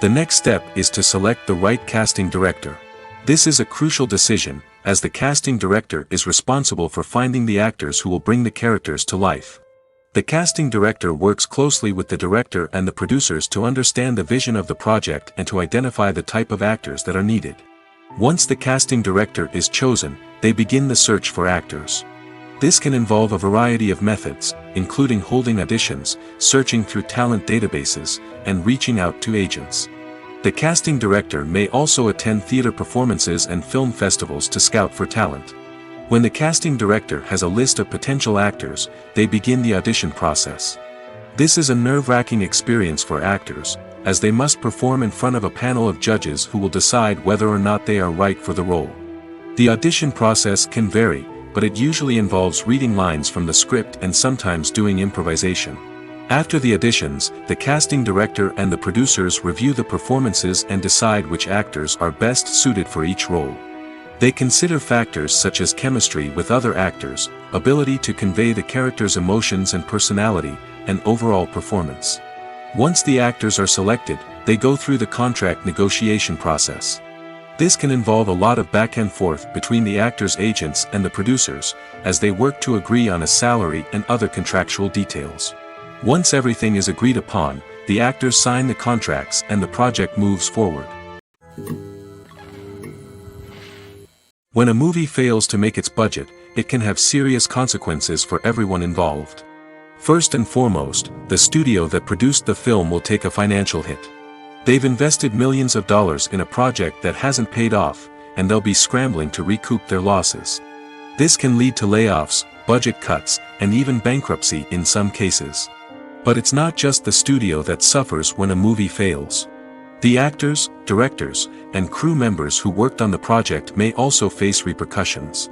The next step is to select the right casting director. This is a crucial decision, as the casting director is responsible for finding the actors who will bring the characters to life. The casting director works closely with the director and the producers to understand the vision of the project and to identify the type of actors that are needed. Once the casting director is chosen, they begin the search for actors. This can involve a variety of methods, including holding auditions, searching through talent databases, and reaching out to agents. The casting director may also attend theater performances and film festivals to scout for talent. When the casting director has a list of potential actors, they begin the audition process. This is a nerve-wracking experience for actors, as they must perform in front of a panel of judges who will decide whether or not they are right for the role. The audition process can vary, but it usually involves reading lines from the script and sometimes doing improvisation. After the auditions, the casting director and the producers review the performances and decide which actors are best suited for each role. They consider factors such as chemistry with other actors, ability to convey the character's emotions and personality, and overall performance. Once the actors are selected, they go through the contract negotiation process. This can involve a lot of back and forth between the actors' agents and the producers, as they work to agree on a salary and other contractual details. Once everything is agreed upon, the actors sign the contracts and the project moves forward. When a movie fails to make its budget, it can have serious consequences for everyone involved. First and foremost, the studio that produced the film will take a financial hit. They've invested millions of dollars in a project that hasn't paid off, and they'll be scrambling to recoup their losses. This can lead to layoffs, budget cuts, and even bankruptcy in some cases. But it's not just the studio that suffers when a movie fails. The actors, directors, and crew members who worked on the project may also face repercussions.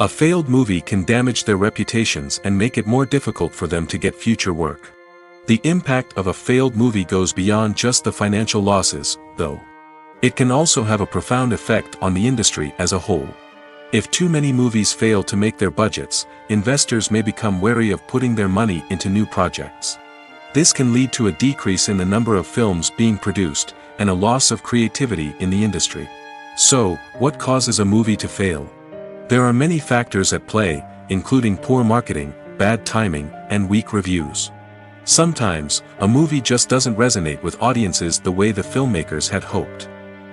A failed movie can damage their reputations and make it more difficult for them to get future work. The impact of a failed movie goes beyond just the financial losses, though. It can also have a profound effect on the industry as a whole. If too many movies fail to make their budgets, investors may become wary of putting their money into new projects. This can lead to a decrease in the number of films being produced, and a loss of creativity in the industry. So, what causes a movie to fail? There are many factors at play, including poor marketing, bad timing, and weak reviews. Sometimes, a movie just doesn't resonate with audiences the way the filmmakers had hoped.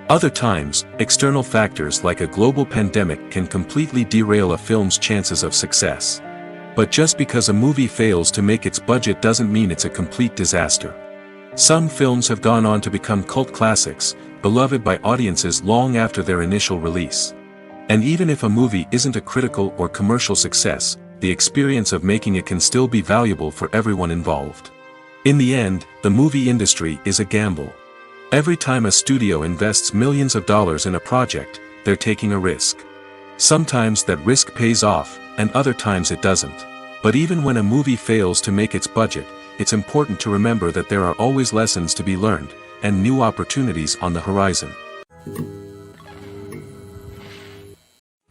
Other times, external factors like a global pandemic can completely derail a film's chances of success. But just because a movie fails to make its budget doesn't mean it's a complete disaster. Some films have gone on to become cult classics, beloved by audiences long after their initial release. And even if a movie isn't a critical or commercial success, the experience of making it can still be valuable for everyone involved. In the end, the movie industry is a gamble. Every time a studio invests millions of dollars in a project, they're taking a risk. Sometimes that risk pays off, and other times it doesn't. But even when a movie fails to make its budget, it's important to remember that there are always lessons to be learned, and new opportunities on the horizon.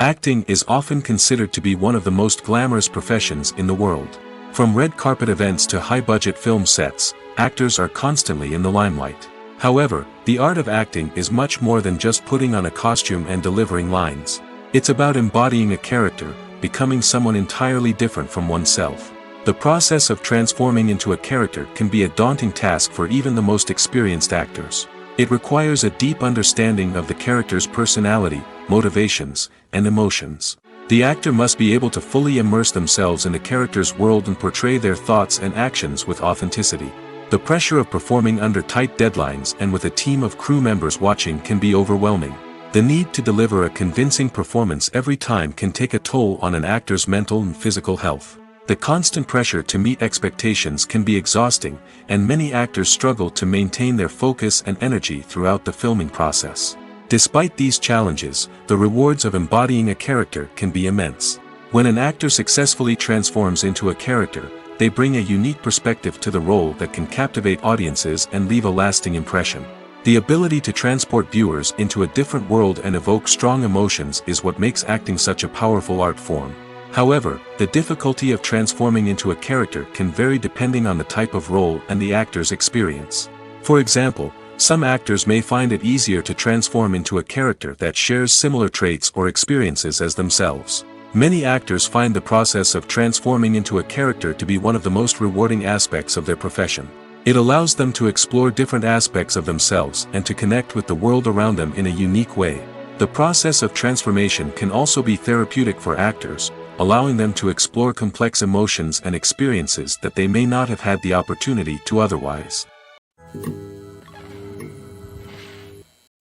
Acting is often considered to be one of the most glamorous professions in the world. From red carpet events to high-budget film sets, actors are constantly in the limelight. However, the art of acting is much more than just putting on a costume and delivering lines. It's about embodying a character, becoming someone entirely different from oneself. The process of transforming into a character can be a daunting task for even the most experienced actors. It requires a deep understanding of the character's personality, motivations, and emotions. The actor must be able to fully immerse themselves in the character's world and portray their thoughts and actions with authenticity. The pressure of performing under tight deadlines and with a team of crew members watching can be overwhelming. The need to deliver a convincing performance every time can take a toll on an actor's mental and physical health. The constant pressure to meet expectations can be exhausting, and many actors struggle to maintain their focus and energy throughout the filming process. Despite these challenges, the rewards of embodying a character can be immense. When an actor successfully transforms into a character, they bring a unique perspective to the role that can captivate audiences and leave a lasting impression. The ability to transport viewers into a different world and evoke strong emotions is what makes acting such a powerful art form. However, the difficulty of transforming into a character can vary depending on the type of role and the actor's experience. For example, some actors may find it easier to transform into a character that shares similar traits or experiences as themselves. Many actors find the process of transforming into a character to be one of the most rewarding aspects of their profession. It allows them to explore different aspects of themselves and to connect with the world around them in a unique way. The process of transformation can also be therapeutic for actors, allowing them to explore complex emotions and experiences that they may not have had the opportunity to otherwise.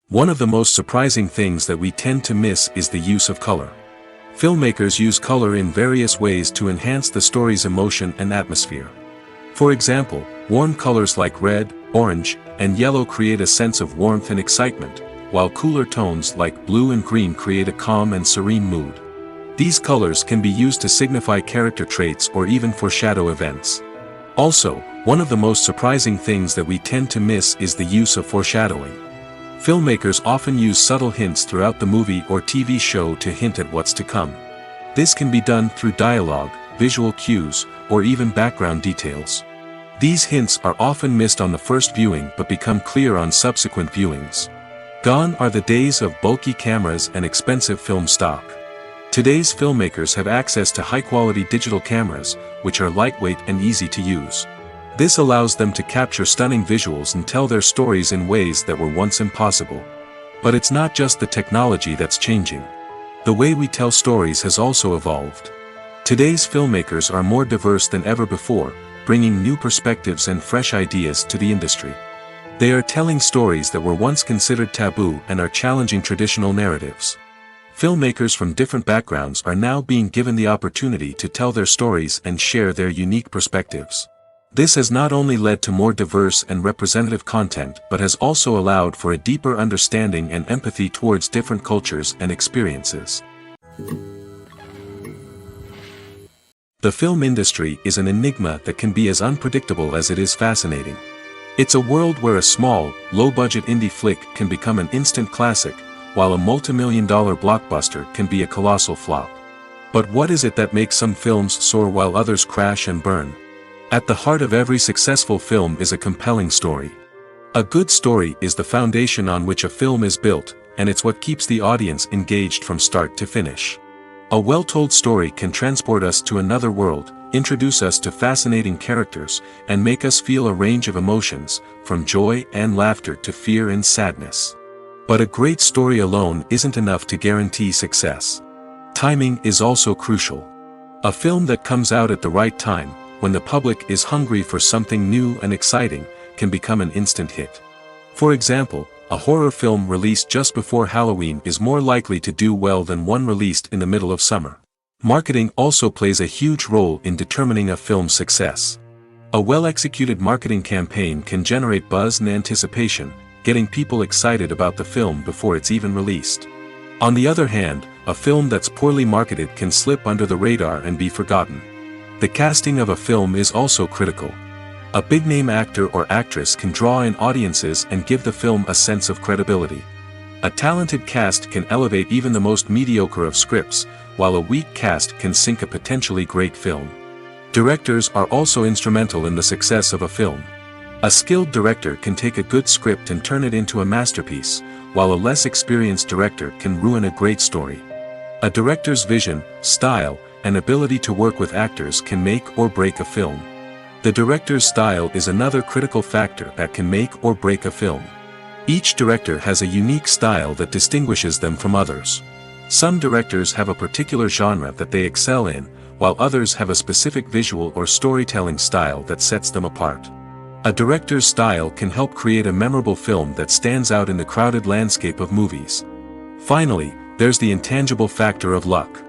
One of the most surprising things that we tend to miss is the use of color. Filmmakers use color in various ways to enhance the story's emotion and atmosphere. For example, warm colors like red, orange, and yellow create a sense of warmth and excitement, while cooler tones like blue and green create a calm and serene mood. These colors can be used to signify character traits or even foreshadow events. Also, one of the most surprising things that we tend to miss is the use of foreshadowing. Filmmakers often use subtle hints throughout the movie or TV show to hint at what's to come. This can be done through dialogue, visual cues, or even background details. These hints are often missed on the first viewing but become clear on subsequent viewings. Gone are the days of bulky cameras and expensive film stock. Today's filmmakers have access to high-quality digital cameras, which are lightweight and easy to use. This allows them to capture stunning visuals and tell their stories in ways that were once impossible. But it's not just the technology that's changing. The way we tell stories has also evolved. Today's filmmakers are more diverse than ever before, bringing new perspectives and fresh ideas to the industry. They are telling stories that were once considered taboo and are challenging traditional narratives. Filmmakers from different backgrounds are now being given the opportunity to tell their stories and share their unique perspectives. This has not only led to more diverse and representative content but has also allowed for a deeper understanding and empathy towards different cultures and experiences. The film industry is an enigma that can be as unpredictable as it is fascinating. It's a world where a small, low-budget indie flick can become an instant classic, while a multi-million-dollar blockbuster can be a colossal flop. But what is it that makes some films soar while others crash and burn? At the heart of every successful film is a compelling story. A good story is the foundation on which a film is built, and it's what keeps the audience engaged from start to finish. A well-told story can transport us to another world, introduce us to fascinating characters, and make us feel a range of emotions, from joy and laughter to fear and sadness. But a great story alone isn't enough to guarantee success. Timing is also crucial. A film that comes out at the right time, when the public is hungry for something new and exciting, can become an instant hit. For example, a horror film released just before Halloween is more likely to do well than one released in the middle of summer. Marketing also plays a huge role in determining a film's success. A well-executed marketing campaign can generate buzz and anticipation, getting people excited about the film before it's even released. On the other hand, a film that's poorly marketed can slip under the radar and be forgotten. The casting of a film is also critical. A big-name actor or actress can draw in audiences and give the film a sense of credibility. A talented cast can elevate even the most mediocre of scripts, while a weak cast can sink a potentially great film. Directors are also instrumental in the success of a film. A skilled director can take a good script and turn it into a masterpiece, while a less experienced director can ruin a great story. A director's vision, style, and ability to work with actors can make or break a film. The director's style is another critical factor that can make or break a film. Each director has a unique style that distinguishes them from others. Some directors have a particular genre that they excel in, while others have a specific visual or storytelling style that sets them apart. A director's style can help create a memorable film that stands out in the crowded landscape of movies. Finally, there's the intangible factor of luck.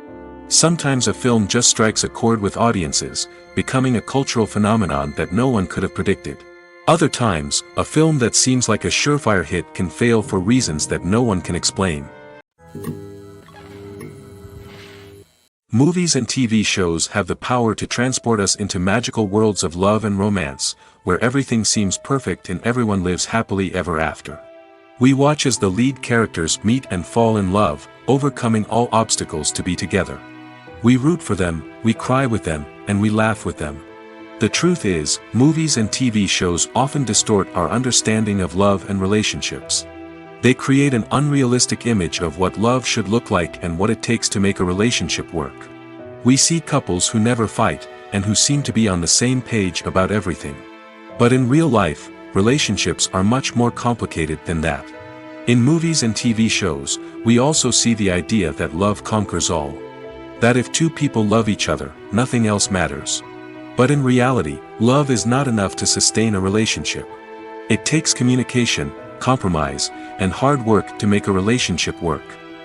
Sometimes a film just strikes a chord with audiences, becoming a cultural phenomenon that no one could have predicted. Other times, a film that seems like a surefire hit can fail for reasons that no one can explain. Movies and TV shows have the power to transport us into magical worlds of love and romance, where everything seems perfect and everyone lives happily ever after. We watch as the lead characters meet and fall in love, overcoming all obstacles to be together. We root for them, we cry with them, and we laugh with them. The truth is, movies and TV shows often distort our understanding of love and relationships. They create an unrealistic image of what love should look like and what it takes to make a relationship work. We see couples who never fight, and who seem to be on the same page about everything. But in real life, relationships are much more complicated than that. In movies and TV shows, we also see the idea that love conquers all. That if two people love each other, nothing else matters. But in reality, love is not enough to sustain a relationship. It takes communication, compromise, and hard work to make a relationship work.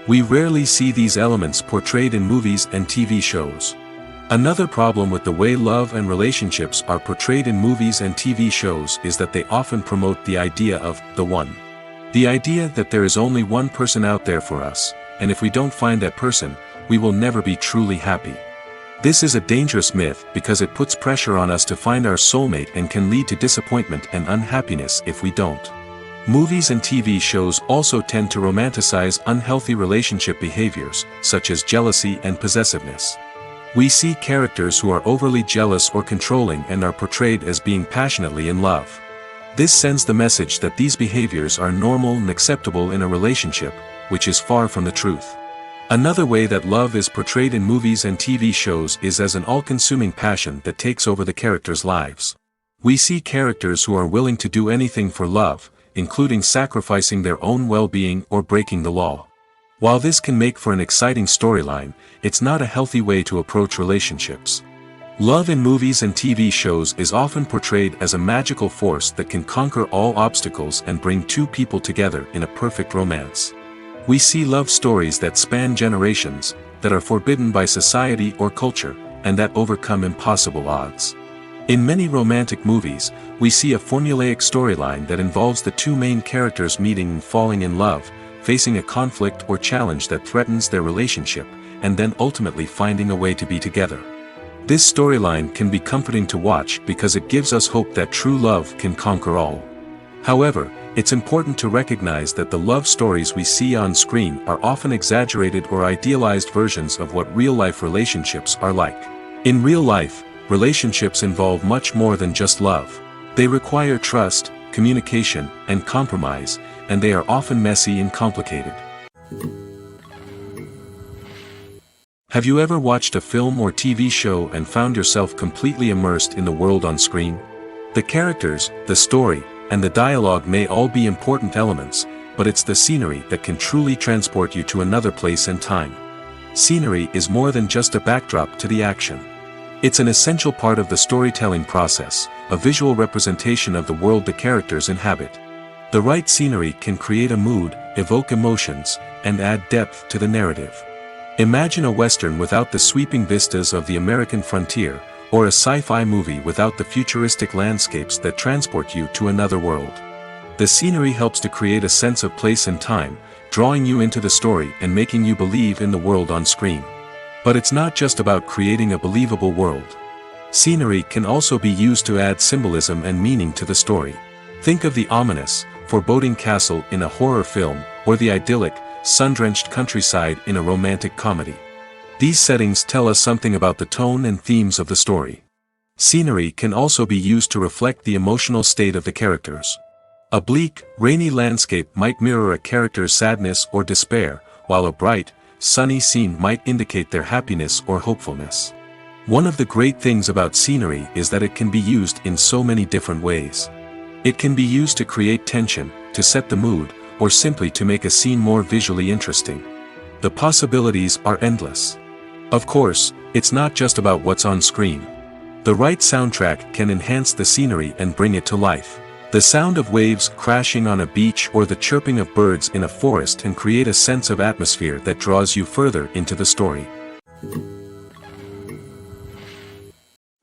We rarely see these elements portrayed in movies and TV shows. Another problem with the way love and relationships are portrayed in movies and TV shows is that they often promote the idea of the one. The idea that there is only one person out there for us, and if we don't find that person, we will never be truly happy. This is a dangerous myth because it puts pressure on us to find our soulmate and can lead to disappointment and unhappiness if we don't. Movies and TV shows also tend to romanticize unhealthy relationship behaviors, such as jealousy and possessiveness. We see characters who are overly jealous or controlling and are portrayed as being passionately in love. This sends the message that these behaviors are normal and acceptable in a relationship, which is far from the truth. Another way that love is portrayed in movies and TV shows is as an all-consuming passion that takes over the characters' lives. We see characters who are willing to do anything for love, including sacrificing their own well-being or breaking the law. While this can make for an exciting storyline, it's not a healthy way to approach relationships. Love in movies and TV shows is often portrayed as a magical force that can conquer all obstacles and bring two people together in a perfect romance. We see love stories that span generations, that are forbidden by society or culture, and that overcome impossible odds. In many romantic movies, we see a formulaic storyline that involves the two main characters meeting and falling in love, facing a conflict or challenge that threatens their relationship, and then ultimately finding a way to be together. This storyline can be comforting to watch because it gives us hope that true love can conquer all. However, it's important to recognize that the love stories we see on screen are often exaggerated or idealized versions of what real-life relationships are like. In real life, relationships involve much more than just love. They require trust, communication, and compromise, and they are often messy and complicated. Have you ever watched a film or TV show and found yourself completely immersed in the world on screen? The characters, the story, and the dialogue may all be important elements, but it's the scenery that can truly transport you to another place and time. Scenery is more than just a backdrop to the action. It's an essential part of the storytelling process, a visual representation of the world the characters inhabit. The right scenery can create a mood, evoke emotions, and add depth to the narrative. Imagine a Western without the sweeping vistas of the American frontier, or a sci-fi movie without the futuristic landscapes that transport you to another world. The scenery helps to create a sense of place and time, drawing you into the story and making you believe in the world on screen. But it's not just about creating a believable world. Scenery can also be used to add symbolism and meaning to the story. Think of the ominous, foreboding castle in a horror film, or the idyllic, sun-drenched countryside in a romantic comedy. These settings tell us something about the tone and themes of the story. Scenery can also be used to reflect the emotional state of the characters. A bleak, rainy landscape might mirror a character's sadness or despair, while a bright, sunny scene might indicate their happiness or hopefulness. One of the great things about scenery is that it can be used in so many different ways. It can be used to create tension, to set the mood, or simply to make a scene more visually interesting. The possibilities are endless. Of course, it's not just about what's on screen. The right soundtrack can enhance the scenery and bring it to life. The sound of waves crashing on a beach or the chirping of birds in a forest can create a sense of atmosphere that draws you further into the story.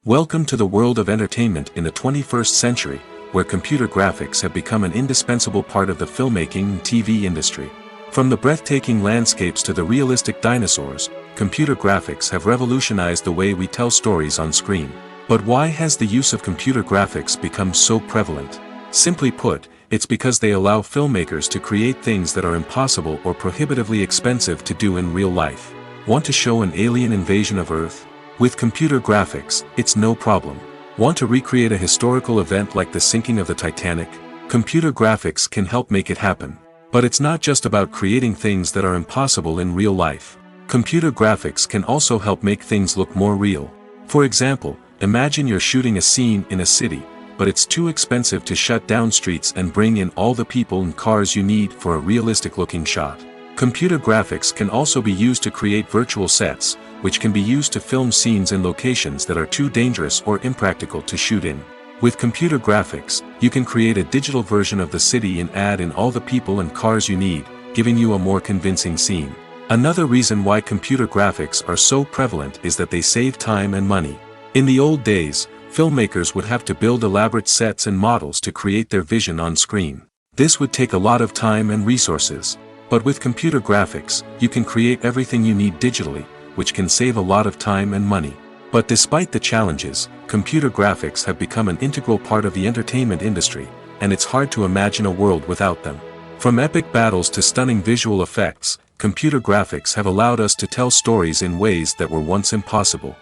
Welcome to the world of entertainment in the 21st century, where computer graphics have become an indispensable part of the filmmaking and TV industry. From the breathtaking landscapes to the realistic dinosaurs, computer graphics have revolutionized the way we tell stories on screen. But why has the use of computer graphics become so prevalent? Simply put, it's because they allow filmmakers to create things that are impossible or prohibitively expensive to do in real life. Want to show an alien invasion of Earth? With computer graphics, it's no problem. Want to recreate a historical event like the sinking of the Titanic? Computer graphics can help make it happen. But it's not just about creating things that are impossible in real life. Computer graphics can also help make things look more real. For example, imagine you're shooting a scene in a city, but it's too expensive to shut down streets and bring in all the people and cars you need for a realistic-looking shot. Computer graphics can also be used to create virtual sets, which can be used to film scenes in locations that are too dangerous or impractical to shoot in. With computer graphics, you can create a digital version of the city and add in all the people and cars you need, giving you a more convincing scene. Another reason why computer graphics are so prevalent is that they save time and money. In the old days, filmmakers would have to build elaborate sets and models to create their vision on screen. This would take a lot of time and resources. But with computer graphics, you can create everything you need digitally, which can save a lot of time and money. But despite the challenges, computer graphics have become an integral part of the entertainment industry, and it's hard to imagine a world without them. From epic battles to stunning visual effects, computer graphics have allowed us to tell stories in ways that were once impossible.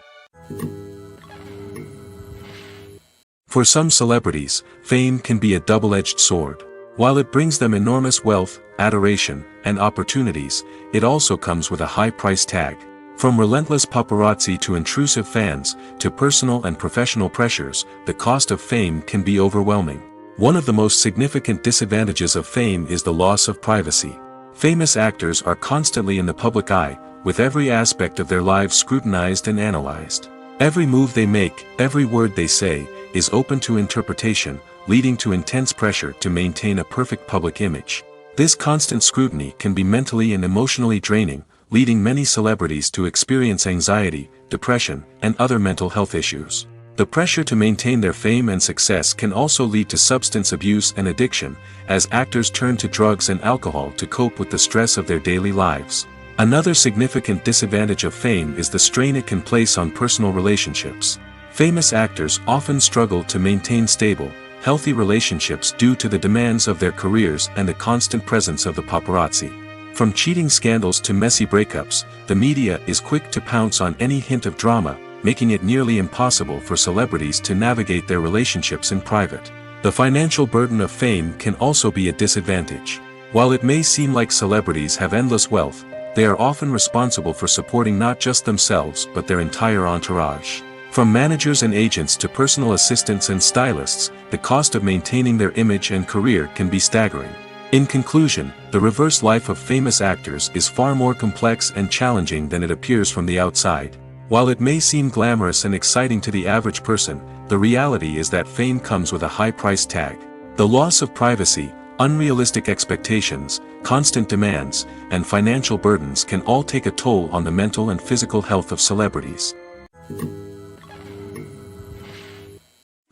For some celebrities, fame can be a double-edged sword. While it brings them enormous wealth, adoration, and opportunities, it also comes with a high price tag. From relentless paparazzi to intrusive fans, to personal and professional pressures, the cost of fame can be overwhelming. One of the most significant disadvantages of fame is the loss of privacy. Famous actors are constantly in the public eye, with every aspect of their lives scrutinized and analyzed. Every move they make, every word they say, is open to interpretation, leading to intense pressure to maintain a perfect public image. This constant scrutiny can be mentally and emotionally draining, leading many celebrities to experience anxiety, depression, and other mental health issues. The pressure to maintain their fame and success can also lead to substance abuse and addiction, as actors turn to drugs and alcohol to cope with the stress of their daily lives. Another significant disadvantage of fame is the strain it can place on personal relationships. Famous actors often struggle to maintain stable, healthy relationships due to the demands of their careers and the constant presence of the paparazzi. From cheating scandals to messy breakups, the media is quick to pounce on any hint of drama, making it nearly impossible for celebrities to navigate their relationships in private. The financial burden of fame can also be a disadvantage. While it may seem like celebrities have endless wealth, they are often responsible for supporting not just themselves but their entire entourage. From managers and agents to personal assistants and stylists, the cost of maintaining their image and career can be staggering. In conclusion, the reverse life of famous actors is far more complex and challenging than it appears from the outside. While it may seem glamorous and exciting to the average person, the reality is that fame comes with a high price tag. The loss of privacy, unrealistic expectations, constant demands, and financial burdens can all take a toll on the mental and physical health of celebrities.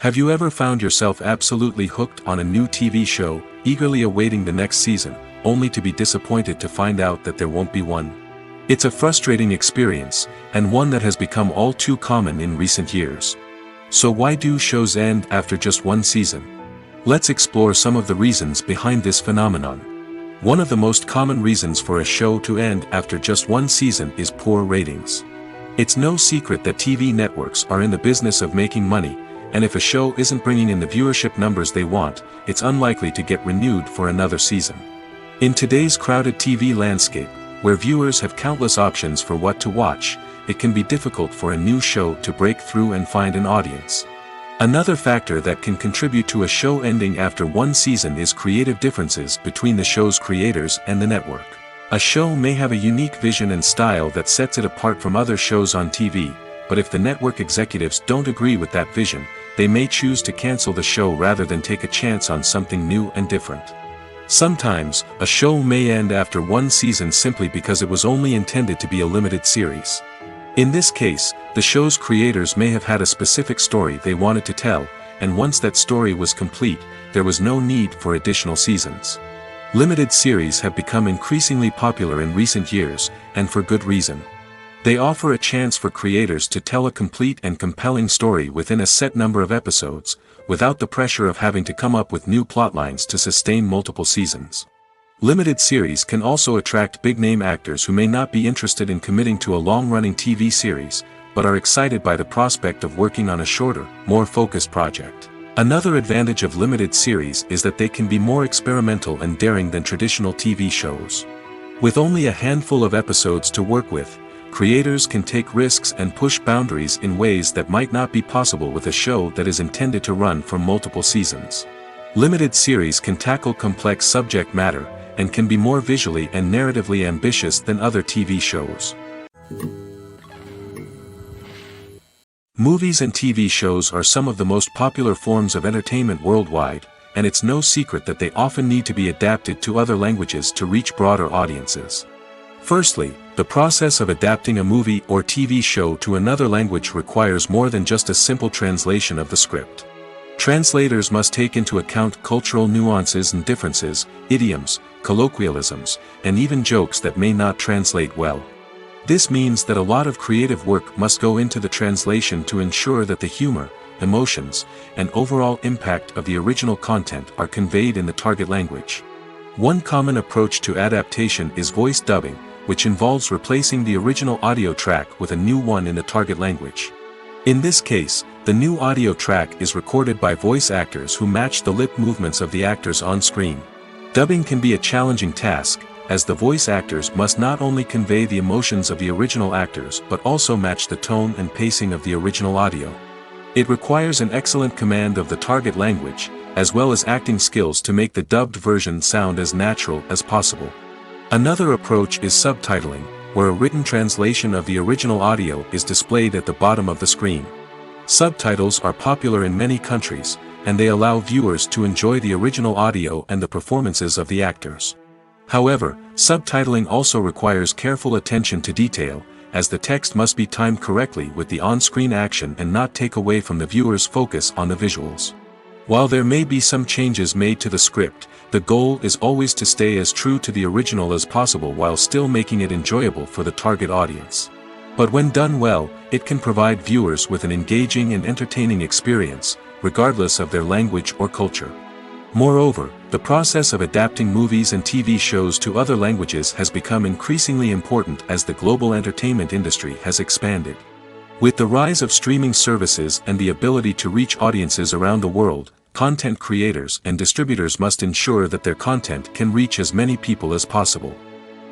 Have you ever found yourself absolutely hooked on a new TV show, eagerly awaiting the next season, only to be disappointed to find out that there won't be one? It's a frustrating experience, and one that has become all too common in recent years. So why do shows end after just one season? Let's explore some of the reasons behind this phenomenon. One of the most common reasons for a show to end after just one season is poor ratings. It's no secret that TV networks are in the business of making money, and if a show isn't bringing in the viewership numbers they want, it's unlikely to get renewed for another season. In today's crowded TV landscape, where viewers have countless options for what to watch, it can be difficult for a new show to break through and find an audience. Another factor that can contribute to a show ending after one season is creative differences between the show's creators and the network. A show may have a unique vision and style that sets it apart from other shows on TV, but if the network executives don't agree with that vision, they may choose to cancel the show rather than take a chance on something new and different. Sometimes, a show may end after one season simply because it was only intended to be a limited series. In this case, the show's creators may have had a specific story they wanted to tell, and once that story was complete, there was no need for additional seasons. Limited series have become increasingly popular in recent years, and for good reason. They offer a chance for creators to tell a complete and compelling story within a set number of episodes, without the pressure of having to come up with new plotlines to sustain multiple seasons. Limited series can also attract big-name actors who may not be interested in committing to a long-running TV series, but are excited by the prospect of working on a shorter, more focused project. Another advantage of limited series is that they can be more experimental and daring than traditional TV shows. With only a handful of episodes to work with, creators can take risks and push boundaries in ways that might not be possible with a show that is intended to run for multiple seasons. Limited series can tackle complex subject matter, and can be more visually and narratively ambitious than other TV shows. Movies and TV shows are some of the most popular forms of entertainment worldwide, and it's no secret that they often need to be adapted to other languages to reach broader audiences. Firstly, the process of adapting a movie or TV show to another language requires more than just a simple translation of the script. Translators must take into account cultural nuances and differences, idioms, colloquialisms, and even jokes that may not translate well. This means that a lot of creative work must go into the translation to ensure that the humor, emotions, and overall impact of the original content are conveyed in the target language. One common approach to adaptation is voice dubbing, which involves replacing the original audio track with a new one in the target language. In this case, the new audio track is recorded by voice actors who match the lip movements of the actors on screen. Dubbing can be a challenging task, as the voice actors must not only convey the emotions of the original actors but also match the tone and pacing of the original audio. It requires an excellent command of the target language, as well as acting skills to make the dubbed version sound as natural as possible. Another approach is subtitling, where a written translation of the original audio is displayed at the bottom of the screen. Subtitles are popular in many countries, and they allow viewers to enjoy the original audio and the performances of the actors. However, subtitling also requires careful attention to detail, as the text must be timed correctly with the on-screen action and not take away from the viewer's focus on the visuals. While there may be some changes made to the script, the goal is always to stay as true to the original as possible while still making it enjoyable for the target audience. But when done well, it can provide viewers with an engaging and entertaining experience, regardless of their language or culture. Moreover, the process of adapting movies and TV shows to other languages has become increasingly important as the global entertainment industry has expanded. With the rise of streaming services and the ability to reach audiences around the world, content creators and distributors must ensure that their content can reach as many people as possible.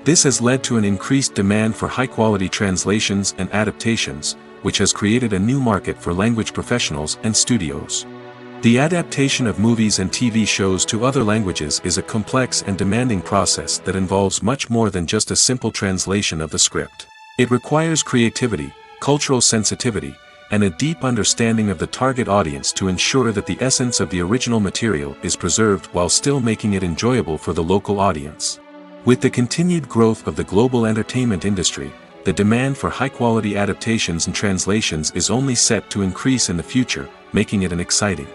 This has led to an increased demand for high-quality translations and adaptations, which has created a new market for language professionals and studios. The adaptation of movies and TV shows to other languages is a complex and demanding process that involves much more than just a simple translation of the script. It requires creativity, cultural sensitivity, and a deep understanding of the target audience to ensure that the essence of the original material is preserved while still making it enjoyable for the local audience. With the continued growth of the global entertainment industry, the demand for high-quality adaptations and translations is only set to increase in the future, making it an exciting.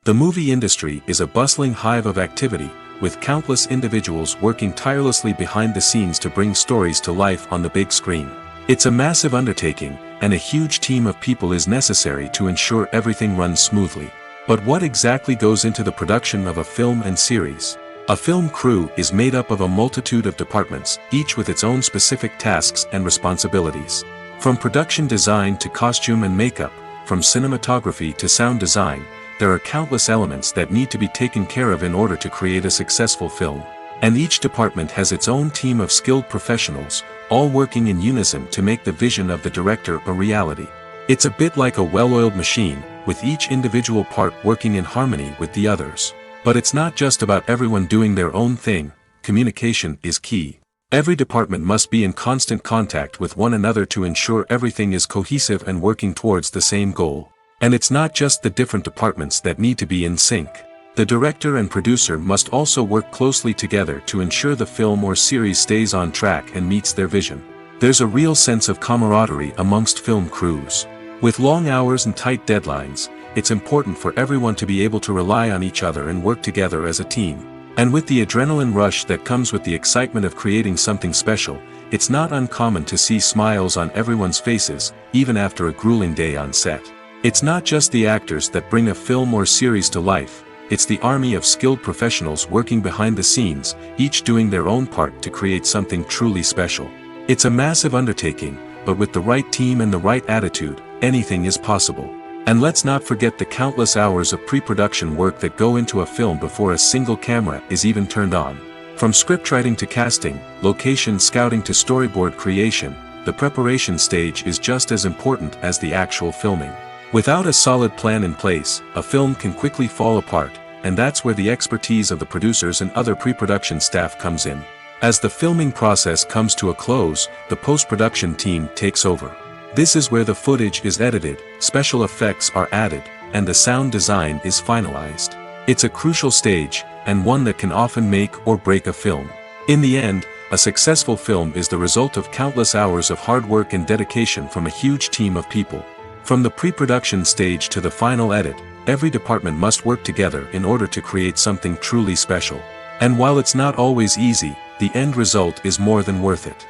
The movie industry is a bustling hive of activity, with countless individuals working tirelessly behind the scenes to bring stories to life on the big screen. It's a massive undertaking, and a huge team of people is necessary to ensure everything runs smoothly. But what exactly goes into the production of a film and series? A film crew is made up of a multitude of departments, each with its own specific tasks and responsibilities. From production design to costume and makeup, from cinematography to sound design, there are countless elements that need to be taken care of in order to create a successful film. And each department has its own team of skilled professionals, all working in unison to make the vision of the director a reality. It's a bit like a well-oiled machine, with each individual part working in harmony with the others. But it's not just about everyone doing their own thing, communication is key. Every department must be in constant contact with one another to ensure everything is cohesive and working towards the same goal. And it's not just the different departments that need to be in sync. The director and producer must also work closely together to ensure the film or series stays on track and meets their vision. There's a real sense of camaraderie amongst film crews. With long hours and tight deadlines, it's important for everyone to be able to rely on each other and work together as a team. And with the adrenaline rush that comes with the excitement of creating something special, it's not uncommon to see smiles on everyone's faces, even after a grueling day on set. It's not just the actors that bring a film or series to life, it's the army of skilled professionals working behind the scenes, each doing their own part to create something truly special. It's a massive undertaking, but with the right team and the right attitude, anything is possible. And let's not forget the countless hours of pre-production work that go into a film before a single camera is even turned on. From scriptwriting to casting, location scouting to storyboard creation, the preparation stage is just as important as the actual filming. Without a solid plan in place, a film can quickly fall apart, and that's where the expertise of the producers and other pre-production staff comes in. As the filming process comes to a close, the post-production team takes over. This is where the footage is edited, special effects are added, and the sound design is finalized. It's a crucial stage, and one that can often make or break a film. In the end, a successful film is the result of countless hours of hard work and dedication from a huge team of people. From the pre-production stage to the final edit, every department must work together in order to create something truly special. And while it's not always easy, the end result is more than worth it.